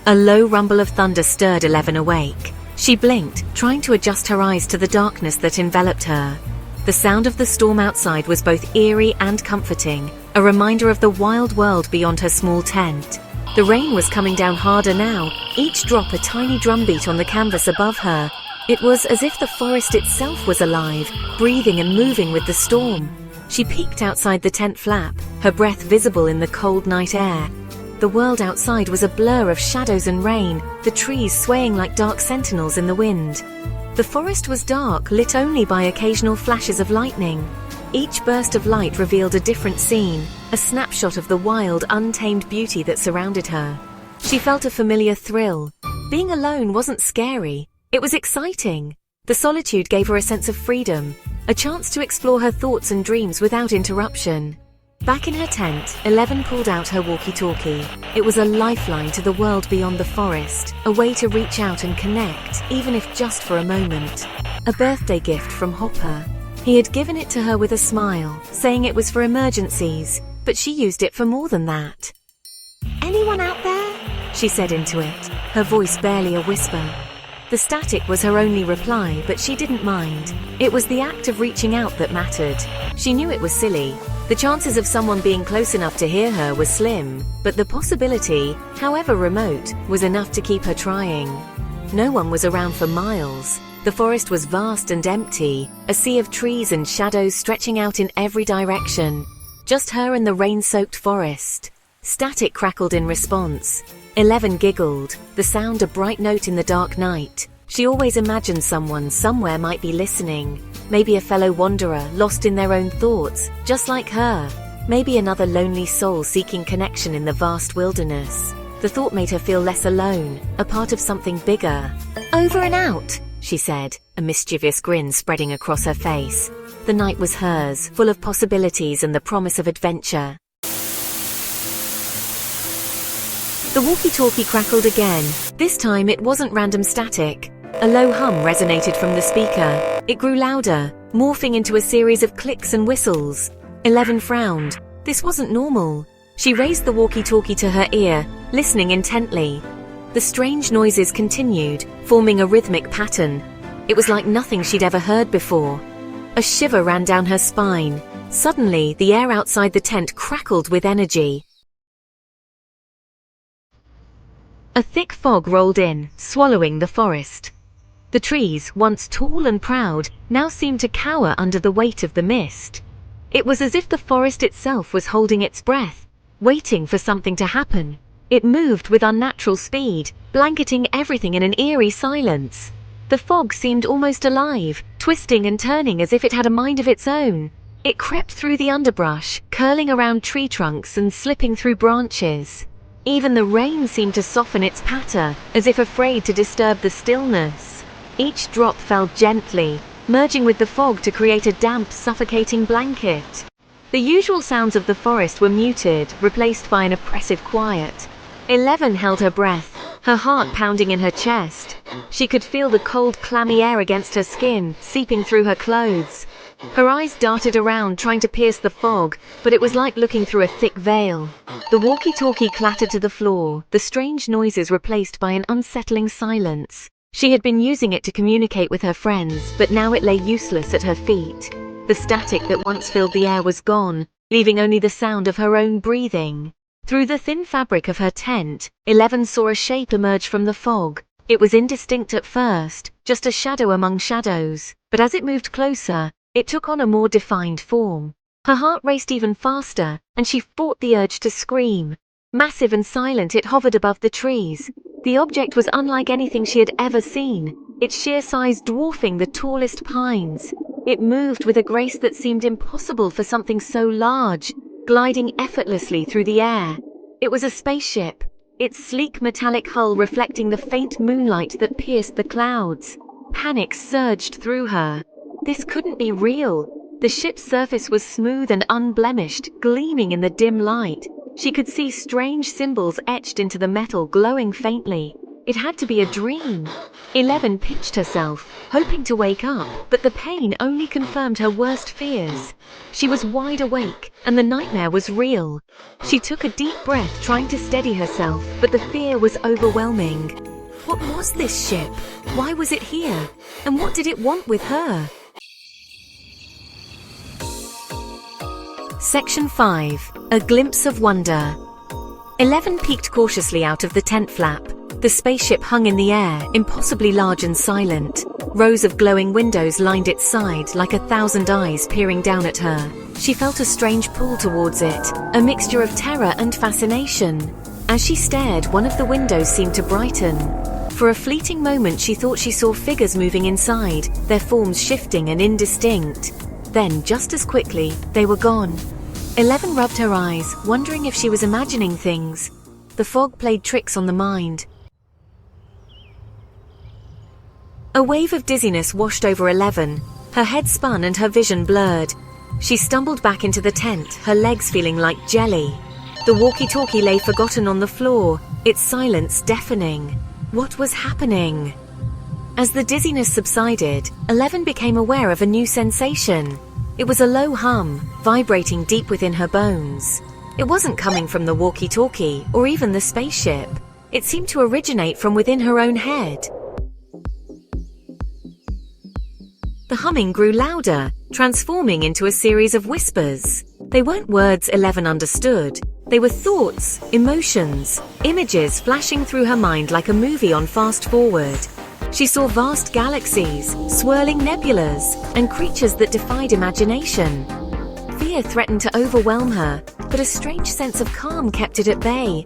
S3: A low rumble of thunder stirred 11 awake. She blinked, trying to adjust her eyes to the darkness that enveloped her. The sound of the storm outside was both eerie and comforting, a reminder of the wild world beyond her small tent. The rain was coming down harder now, each drop a tiny drumbeat on the canvas above her. It was as if the forest itself was alive, breathing and moving with the storm. She peeked outside the tent flap, her breath visible in the cold night air. The world outside was a blur of shadows and rain, the trees swaying like dark sentinels in the wind. The forest was dark, lit only by occasional flashes of lightning. Each burst of light revealed a different scene, a snapshot of the wild, untamed beauty that surrounded her. She felt a familiar thrill. Being alone wasn't scary, it was exciting. The solitude gave her a sense of freedom, a chance to explore her thoughts and dreams without interruption. Back in her tent, Eleven pulled out her walkie-talkie. It was a lifeline to the world beyond the forest, a way to reach out and connect, even if just for a moment. A birthday gift from Hopper. He had given it to her with a smile, saying it was for emergencies, but she used it for more than that. "Anyone out there?" she said into it, her voice barely a whisper. The static was her only reply, but she didn't mind. It was the act of reaching out that mattered. She knew it was silly. The chances of someone being close enough to hear her were slim, but the possibility, however remote, was enough to keep her trying. No one was around for miles. The forest was vast and empty, a sea of trees and shadows stretching out in every direction. Just her and the rain-soaked forest. Static crackled in response. 11 giggled, the sound a bright note in the dark night. She always imagined someone somewhere might be listening. Maybe a fellow wanderer, lost in their own thoughts, just like her. Maybe another lonely soul seeking connection in the vast wilderness. The thought made her feel less alone, a part of something bigger. "Over and out," she said, a mischievous grin spreading across her face. The night was hers, full of possibilities and the promise of adventure. The walkie-talkie crackled again. This time it wasn't random static. A low hum resonated from the speaker. It grew louder, morphing into a series of clicks and whistles. 11 frowned. This wasn't normal. She raised the walkie-talkie to her ear, listening intently. The strange noises continued, forming a rhythmic pattern. It was like nothing she'd ever heard before. A shiver ran down her spine. Suddenly, the air outside the tent crackled with energy. A thick fog rolled in, swallowing the forest. The trees, once tall and proud, now seemed to cower under the weight of the mist. It was as if the forest itself was holding its breath, waiting for something to happen. It moved with unnatural speed, blanketing everything in an eerie silence. The fog seemed almost alive, twisting and turning as if it had a mind of its own. It crept through the underbrush, curling around tree trunks and slipping through branches. Even the rain seemed to soften its patter, as if afraid to disturb the stillness. Each drop fell gently, merging with the fog to create a damp, suffocating blanket. The usual sounds of the forest were muted, replaced by an oppressive quiet. 11 held her breath, her heart pounding in her chest. She could feel the cold, clammy air against her skin, seeping through her clothes. Her eyes darted around, trying to pierce the fog, but it was like looking through a thick veil. The walkie-talkie clattered to the floor, the strange noises replaced by an unsettling silence. She had been using it to communicate with her friends, but now it lay useless at her feet. The static that once filled the air was gone, leaving only the sound of her own breathing. Through the thin fabric of her tent, 11 saw a shape emerge from the fog. It was indistinct at first, just a shadow among shadows, but as it moved closer, it took on a more defined form. Her heart raced even faster, and she fought the urge to scream. Massive and silent, it hovered above the trees. The object was unlike anything she had ever seen, its sheer size dwarfing the tallest pines. It moved with a grace that seemed impossible for something so large, gliding effortlessly through the air. It was a spaceship, its sleek metallic hull reflecting the faint moonlight that pierced the clouds. Panic surged through her. This couldn't be real. The ship's surface was smooth and unblemished, gleaming in the dim light. She could see strange symbols etched into the metal, glowing faintly. It had to be a dream. 11 pinched herself, hoping to wake up, but the pain only confirmed her worst fears. She was wide awake, and the nightmare was real. She took a deep breath, trying to steady herself, but the fear was overwhelming. What was this ship? Why was it here? And what did it want with her? Section 5. A Glimpse of Wonder. 11 peeked cautiously out of the tent flap. The spaceship hung in the air, impossibly large and silent. Rows of glowing windows lined its side like 1,000 eyes peering down at her. She felt a strange pull towards it, a mixture of terror and fascination. As she stared, one of the windows seemed to brighten. For a fleeting moment she thought she saw figures moving inside, their forms shifting and indistinct. Then, just as quickly, they were gone. 11 rubbed her eyes, wondering if she was imagining things. The fog played tricks on the mind. A wave of dizziness washed over 11. Her head spun and her vision blurred. She stumbled back into the tent, her legs feeling like jelly. The walkie-talkie lay forgotten on the floor, its silence deafening. What was happening? As the dizziness subsided, 11 became aware of a new sensation. It was a low hum, vibrating deep within her bones. It wasn't coming from the walkie-talkie or even the spaceship. It seemed to originate from within her own head. The humming grew louder, transforming into a series of whispers. They weren't words 11 understood. They were thoughts, emotions, images flashing through her mind like a movie on fast forward. She saw vast galaxies, swirling nebulas, and creatures that defied imagination. Fear threatened to overwhelm her, but a strange sense of calm kept it at bay.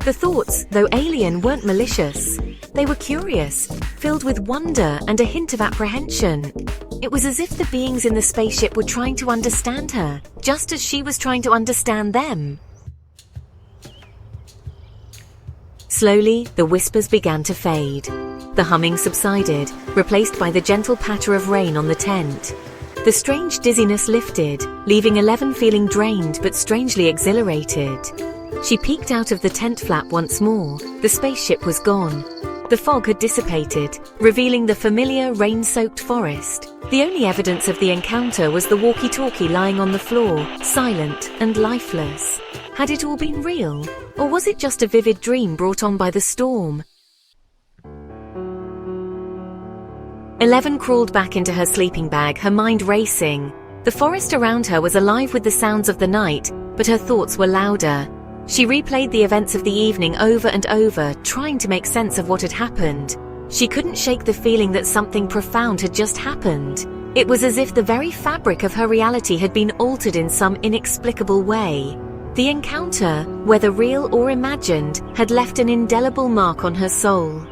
S3: The thoughts, though alien, weren't malicious. They were curious, filled with wonder and a hint of apprehension. It was as if the beings in the spaceship were trying to understand her, just as she was trying to understand them. Slowly, the whispers began to fade. The humming subsided, replaced by the gentle patter of rain on the tent. The strange dizziness lifted, leaving 11 feeling drained but strangely exhilarated. She peeked out of the tent flap once more. The spaceship was gone. The fog had dissipated, revealing the familiar rain-soaked forest. The only evidence of the encounter was the walkie-talkie lying on the floor, silent and lifeless. Had it all been real? Or was it just a vivid dream brought on by the storm? 11 crawled back into her sleeping bag, her mind racing. The forest around her was alive with the sounds of the night, but her thoughts were louder. She replayed the events of the evening over and over, trying to make sense of what had happened. She couldn't shake the feeling that something profound had just happened. It was as if the very fabric of her reality had been altered in some inexplicable way. The encounter, whether real or imagined, had left an indelible mark on her soul.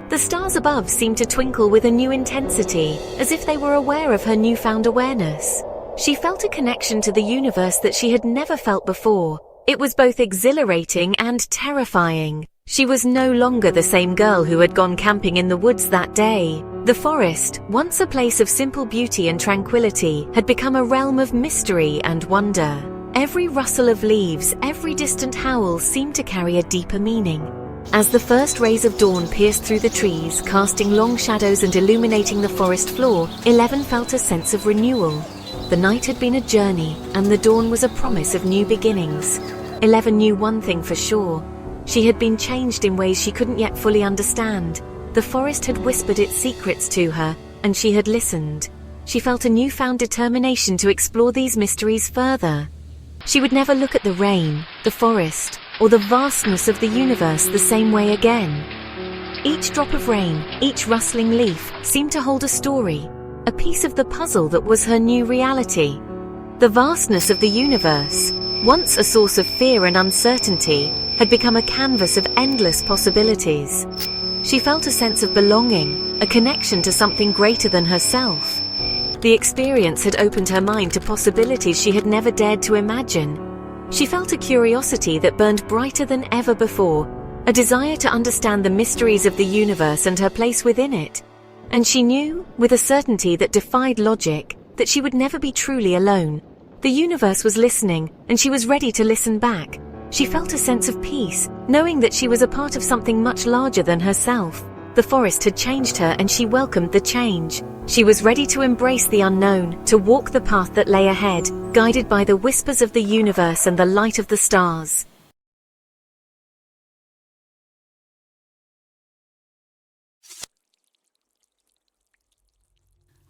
S3: The stars above seemed to twinkle with a new intensity, as if they were aware of her newfound awareness. She felt a connection to the universe that she had never felt before. It was both exhilarating and terrifying. She was no longer the same girl who had gone camping in the woods that day. The forest, once a place of simple beauty and tranquility, had become a realm of mystery and wonder. Every rustle of leaves, every distant howl seemed to carry a deeper meaning. As the first rays of dawn pierced through the trees, casting long shadows and illuminating the forest floor, 11 felt a sense of renewal. The night had been a journey, and the dawn was a promise of new beginnings. 11 knew one thing for sure. She had been changed in ways she couldn't yet fully understand. The forest had whispered its secrets to her, and she had listened. She felt a newfound determination to explore these mysteries further. She would never look at the rain, the forest, or the vastness of the universe the same way again. Each drop of rain, each rustling leaf, seemed to hold a story, a piece of the puzzle that was her new reality. The vastness of the universe, once a source of fear and uncertainty, had become a canvas of endless possibilities. She felt a sense of belonging, a connection to something greater than herself. The experience had opened her mind to possibilities she had never dared to imagine. She felt a curiosity that burned brighter than ever before, a desire to understand the mysteries of the universe and her place within it. And she knew, with a certainty that defied logic, that she would never be truly alone. The universe was listening, and she was ready to listen back. She felt a sense of peace, knowing that she was a part of something much larger than herself. The forest had changed her, and she welcomed the change. She was ready to embrace the unknown, to walk the path that lay ahead, guided by the whispers of the universe and the light of the stars.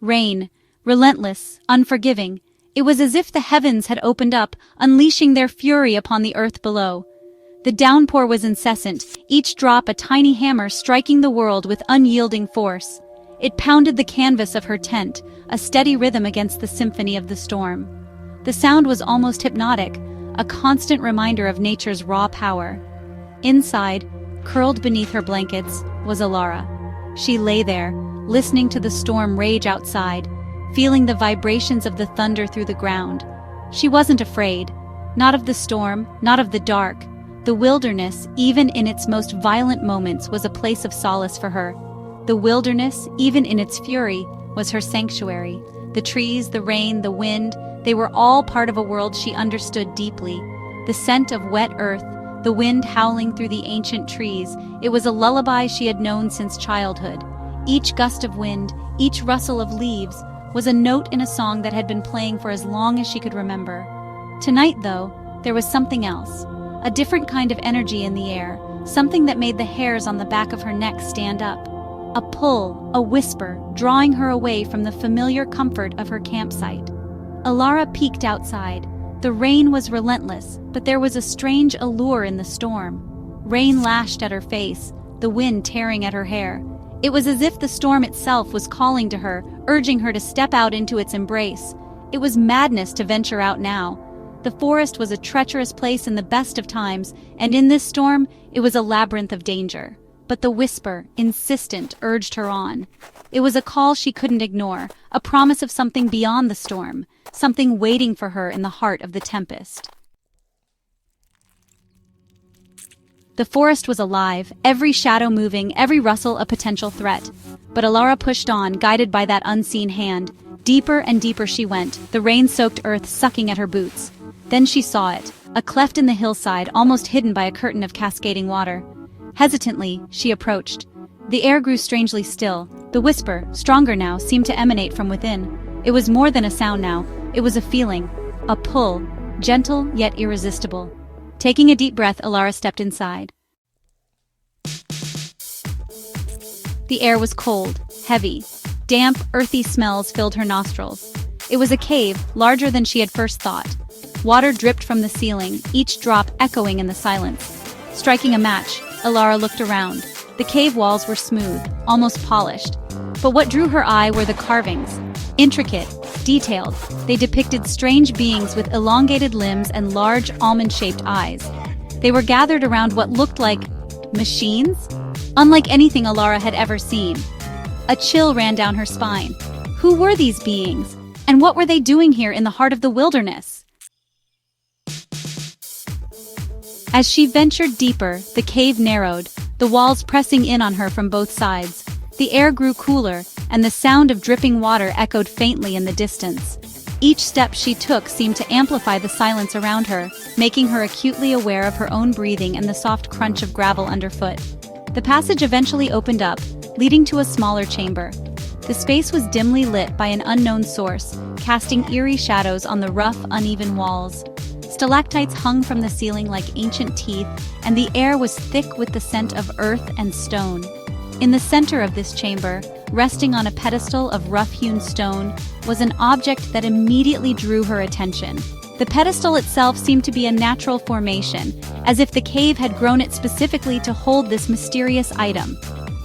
S1: Rain, relentless, unforgiving, It was as if the heavens had opened up, unleashing their fury upon the earth below. The downpour was incessant, each drop a tiny hammer striking the world with unyielding force. It pounded the canvas of her tent, a steady rhythm against the symphony of the storm. The sound was almost hypnotic, a constant reminder of nature's raw power. Inside, curled beneath her blankets, was Alara. She lay there, listening to the storm rage outside, feeling the vibrations of the thunder through the ground. She wasn't afraid, not of the storm, not of the dark. The wilderness, even in its most violent moments, was a place of solace for her. The wilderness, even in its fury, was her sanctuary. The trees, the rain, the wind, they were all part of a world she understood deeply. The scent of wet earth, the wind howling through the ancient trees, it was a lullaby she had known since childhood. Each gust of wind, each rustle of leaves, was a note in a song that had been playing for as long as she could remember. Tonight, though, there was something else. A different kind of energy in the air, something that made the hairs on the back of her neck stand up. A pull, a whisper, drawing her away from the familiar comfort of her campsite. Alara peeked outside. The rain was relentless, but there was a strange allure in the storm. Rain lashed at her face, the wind tearing at her hair. It was as if the storm itself was calling to her, urging her to step out into its embrace. It was madness to venture out now. The forest was a treacherous place in the best of times, and in this storm, it was a labyrinth of danger. But the whisper, insistent, urged her on. It was a call she couldn't ignore, a promise of something beyond the storm, something waiting for her in the heart of the tempest. The forest was alive, every shadow moving, every rustle a potential threat. But Alara pushed on, guided by that unseen hand. Deeper and deeper she went, the rain-soaked earth sucking at her boots. Then she saw it, a cleft in the hillside, almost hidden by a curtain of cascading water. Hesitantly, she approached. The air grew strangely still. The whisper, stronger now, seemed to emanate from within. It was more than a sound now. It was a feeling, a pull, gentle yet irresistible. Taking a deep breath, Alara stepped inside. The air was cold, heavy. Damp, earthy smells filled her nostrils. It was a cave, larger than she had first thought. Water dripped from the ceiling, each drop echoing in the silence. Striking a match, Alara looked around. The cave walls were smooth, almost polished. But what drew her eye were the carvings. Intricate, detailed, they depicted strange beings with elongated limbs and large almond-shaped eyes. They were gathered around what looked like machines? Unlike anything Alara had ever seen. A chill ran down her spine. Who were these beings? And what were they doing here in the heart of the wilderness? As she ventured deeper, the cave narrowed, the walls pressing in on her from both sides. The air grew cooler, and the sound of dripping water echoed faintly in the distance. Each step she took seemed to amplify the silence around her, making her acutely aware of her own breathing and the soft crunch of gravel underfoot. The passage eventually opened up, leading to a smaller chamber. The space was dimly lit by an unknown source, casting eerie shadows on the rough, uneven walls. Stalactites hung from the ceiling like ancient teeth, and the air was thick with the scent of earth and stone. In the center of this chamber, resting on a pedestal of rough-hewn stone, was an object that immediately drew her attention. The pedestal itself seemed to be a natural formation, as if the cave had grown it specifically to hold this mysterious item.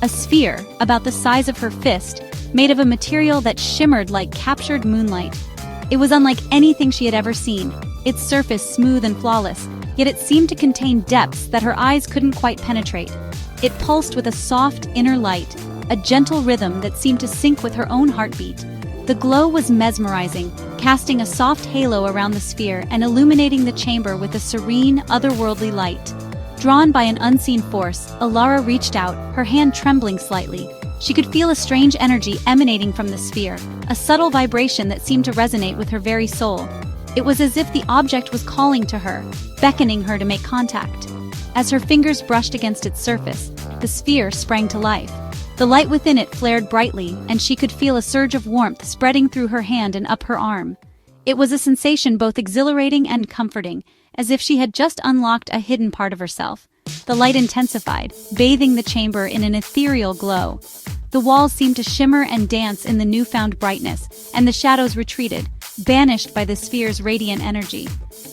S1: A sphere, about the size of her fist, made of a material that shimmered like captured moonlight. It was unlike anything she had ever seen, its surface smooth and flawless, yet it seemed to contain depths that her eyes couldn't quite penetrate. It pulsed with a soft, inner light, a gentle rhythm that seemed to sync with her own heartbeat. The glow was mesmerizing, casting a soft halo around the sphere and illuminating the chamber with a serene, otherworldly light. Drawn by an unseen force, Alara reached out, her hand trembling slightly. She could feel a strange energy emanating from the sphere, a subtle vibration that seemed to resonate with her very soul. It was as if the object was calling to her, beckoning her to make contact. As her fingers brushed against its surface, the sphere sprang to life. The light within it flared brightly, and she could feel a surge of warmth spreading through her hand and up her arm. It was a sensation both exhilarating and comforting, as if she had just unlocked a hidden part of herself. The light intensified, bathing the chamber in an ethereal glow. The walls seemed to shimmer and dance in the newfound brightness, and the shadows retreated, banished by the sphere's radiant energy.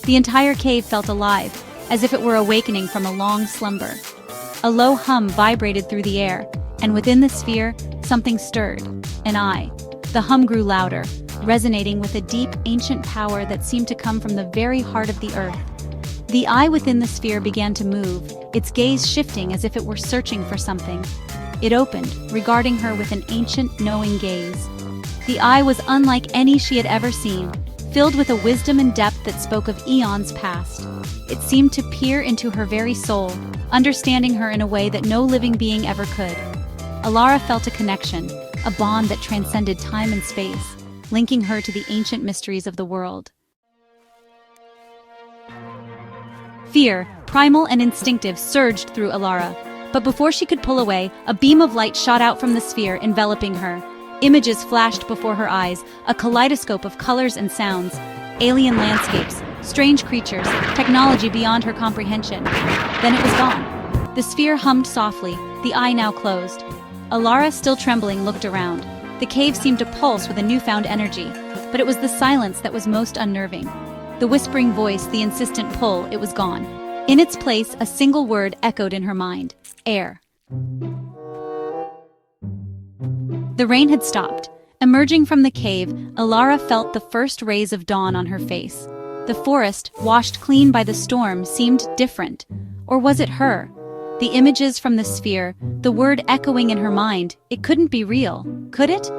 S1: The entire cave felt alive, as if it were awakening from a long slumber. A low hum vibrated through the air, and within the sphere, something stirred. An eye. The hum grew louder, resonating with a deep, ancient power that seemed to come from the very heart of the earth. The eye within the sphere began to move, its gaze shifting as if it were searching for something. It opened, regarding her with an ancient, knowing gaze. The eye was unlike any she had ever seen, filled with a wisdom and depth that spoke of eons past. It seemed to peer into her very soul, understanding her in a way that no living being ever could. Alara felt a connection, a bond that transcended time and space, linking her to the ancient mysteries of the world. Fear, primal and instinctive, surged through Alara, but before she could pull away, a beam of light shot out from the sphere, enveloping her. Images flashed before her eyes, a kaleidoscope of colors and sounds, alien landscapes, strange creatures, technology beyond her comprehension. Then it was gone. The sphere hummed softly, the eye now closed. Alara, still trembling, looked around. The cave seemed to pulse with a newfound energy, but it was the silence that was most unnerving. The whispering voice, the insistent pull, it was gone. In its place, a single word echoed in her mind: air. The rain had stopped. Emerging from the cave, Alara felt the first rays of dawn on her face. The forest, washed clean by the storm, seemed different. Or was it her? The images from the sphere, the word echoing in her mind, it couldn't be real, could it?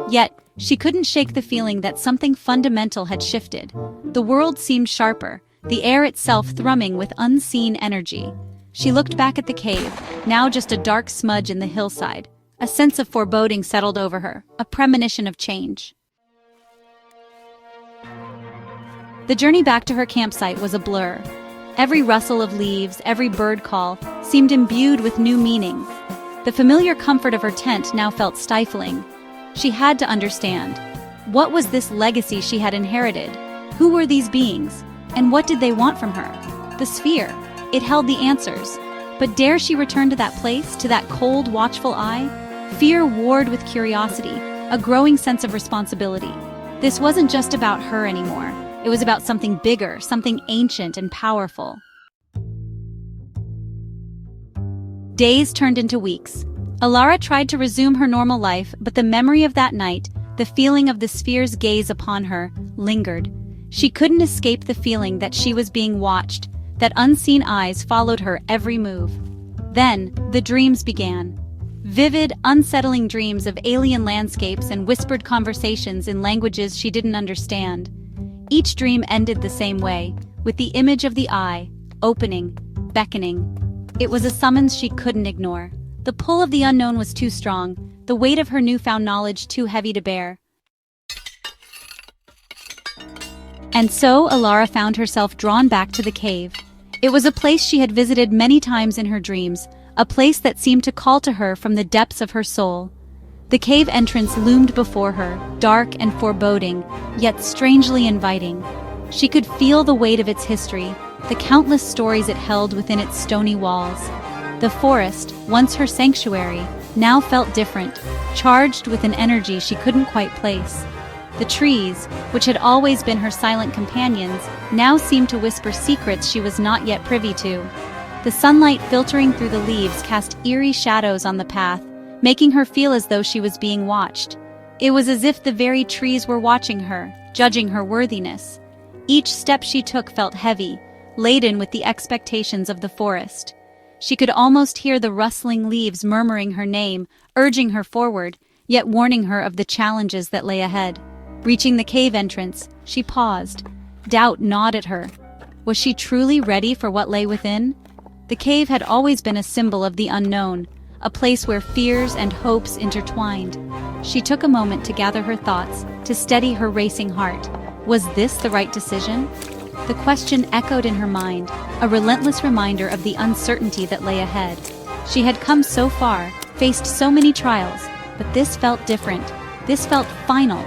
S1: Yet, she couldn't shake the feeling that something fundamental had shifted. The world seemed sharper, the air itself thrumming with unseen energy. She looked back at the cave, now just a dark smudge in the hillside. A sense of foreboding settled over her, a premonition of change. The journey back to her campsite was a blur. Every rustle of leaves, every bird call, seemed imbued with new meaning. The familiar comfort of her tent now felt stifling. She had to understand. What was this legacy she had inherited? Who were these beings? And what did they want from her? The sphere. It held the answers. But dare she return to that place, to that cold, watchful eye? Fear warred with curiosity, a growing sense of responsibility. This wasn't just about her anymore. It was about something bigger, something ancient and powerful. Days turned into weeks. Alara tried to resume her normal life, but the memory of that night, the feeling of the sphere's gaze upon her, lingered. She couldn't escape the feeling that she was being watched, that unseen eyes followed her every move. Then, the dreams began. Vivid, unsettling dreams of alien landscapes and whispered conversations in languages she didn't understand. Each dream ended the same way, with the image of the eye, opening, beckoning. It was a summons she couldn't ignore. The pull of the unknown was too strong, the weight of her newfound knowledge too heavy to bear. And so Alara found herself drawn back to the cave. It was a place she had visited many times in her dreams, a place that seemed to call to her from the depths of her soul. The cave entrance loomed before her, dark and foreboding, yet strangely inviting. She could feel the weight of its history, the countless stories it held within its stony walls. The forest, once her sanctuary, now felt different, charged with an energy she couldn't quite place. The trees, which had always been her silent companions, now seemed to whisper secrets she was not yet privy to. The sunlight filtering through the leaves cast eerie shadows on the path, making her feel as though she was being watched. It was as if the very trees were watching her, judging her worthiness. Each step she took felt heavy, laden with the expectations of the forest. She could almost hear the rustling leaves murmuring her name, urging her forward, yet warning her of the challenges that lay ahead. Reaching the cave entrance, she paused. Doubt gnawed at her. Was she truly ready for what lay within? The cave had always been a symbol of the unknown, a place where fears and hopes intertwined. She took a moment to gather her thoughts, to steady her racing heart. Was this the right decision? The question echoed in her mind, a relentless reminder of the uncertainty that lay ahead. She had come so far, faced so many trials, but this felt different. This felt final.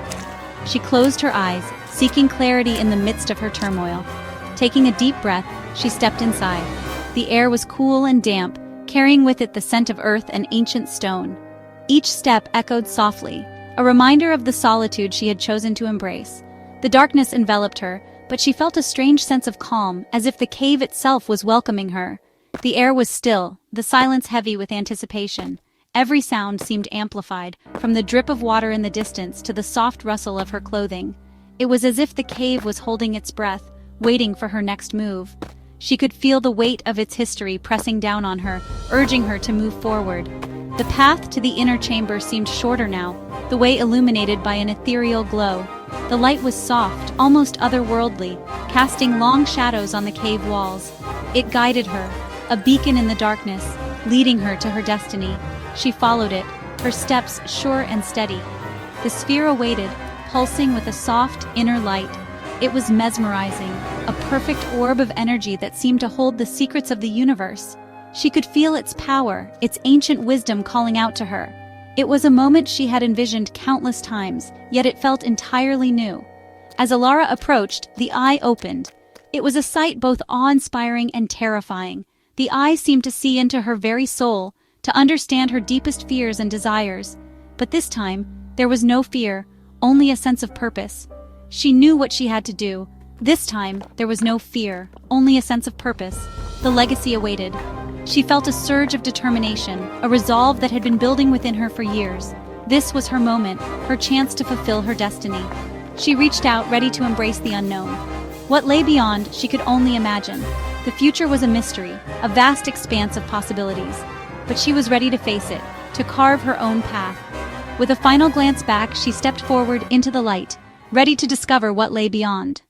S1: She closed her eyes, seeking clarity in the midst of her turmoil. Taking a deep breath, she stepped inside. The air was cool and damp, carrying with it the scent of earth and ancient stone. Each step echoed softly, a reminder of the solitude she had chosen to embrace. The darkness enveloped her, but she felt a strange sense of calm, as if the cave itself was welcoming her. The air was still, the silence heavy with anticipation. Every sound seemed amplified, from the drip of water in the distance to the soft rustle of her clothing. It was as if the cave was holding its breath, waiting for her next move. She could feel the weight of its history pressing down on her, urging her to move forward. The path to the inner chamber seemed shorter now, the way illuminated by an ethereal glow. The light was soft, almost otherworldly, casting long shadows on the cave walls. It guided her, a beacon in the darkness, leading her to her destiny. She followed it, her steps sure and steady. The sphere awaited, pulsing with a soft, inner light. It was mesmerizing, a perfect orb of energy that seemed to hold the secrets of the universe. She could feel its power, its ancient wisdom calling out to her. It was a moment she had envisioned countless times, yet it felt entirely new. As Alara approached, the eye opened. It was a sight both awe-inspiring and terrifying. The eye seemed to see into her very soul, to understand her deepest fears and desires. But this time, there was no fear, only a sense of purpose. She knew what she had to do. This time, there was no fear, only a sense of purpose. The legacy awaited. She felt a surge of determination, a resolve that had been building within her for years. This was her moment, her chance to fulfill her destiny. She reached out, ready to embrace the unknown. What lay beyond, she could only imagine. The future was a mystery, a vast expanse of possibilities. But she was ready to face it, to carve her own path. With a final glance back, she stepped forward into the light, ready to discover what lay beyond.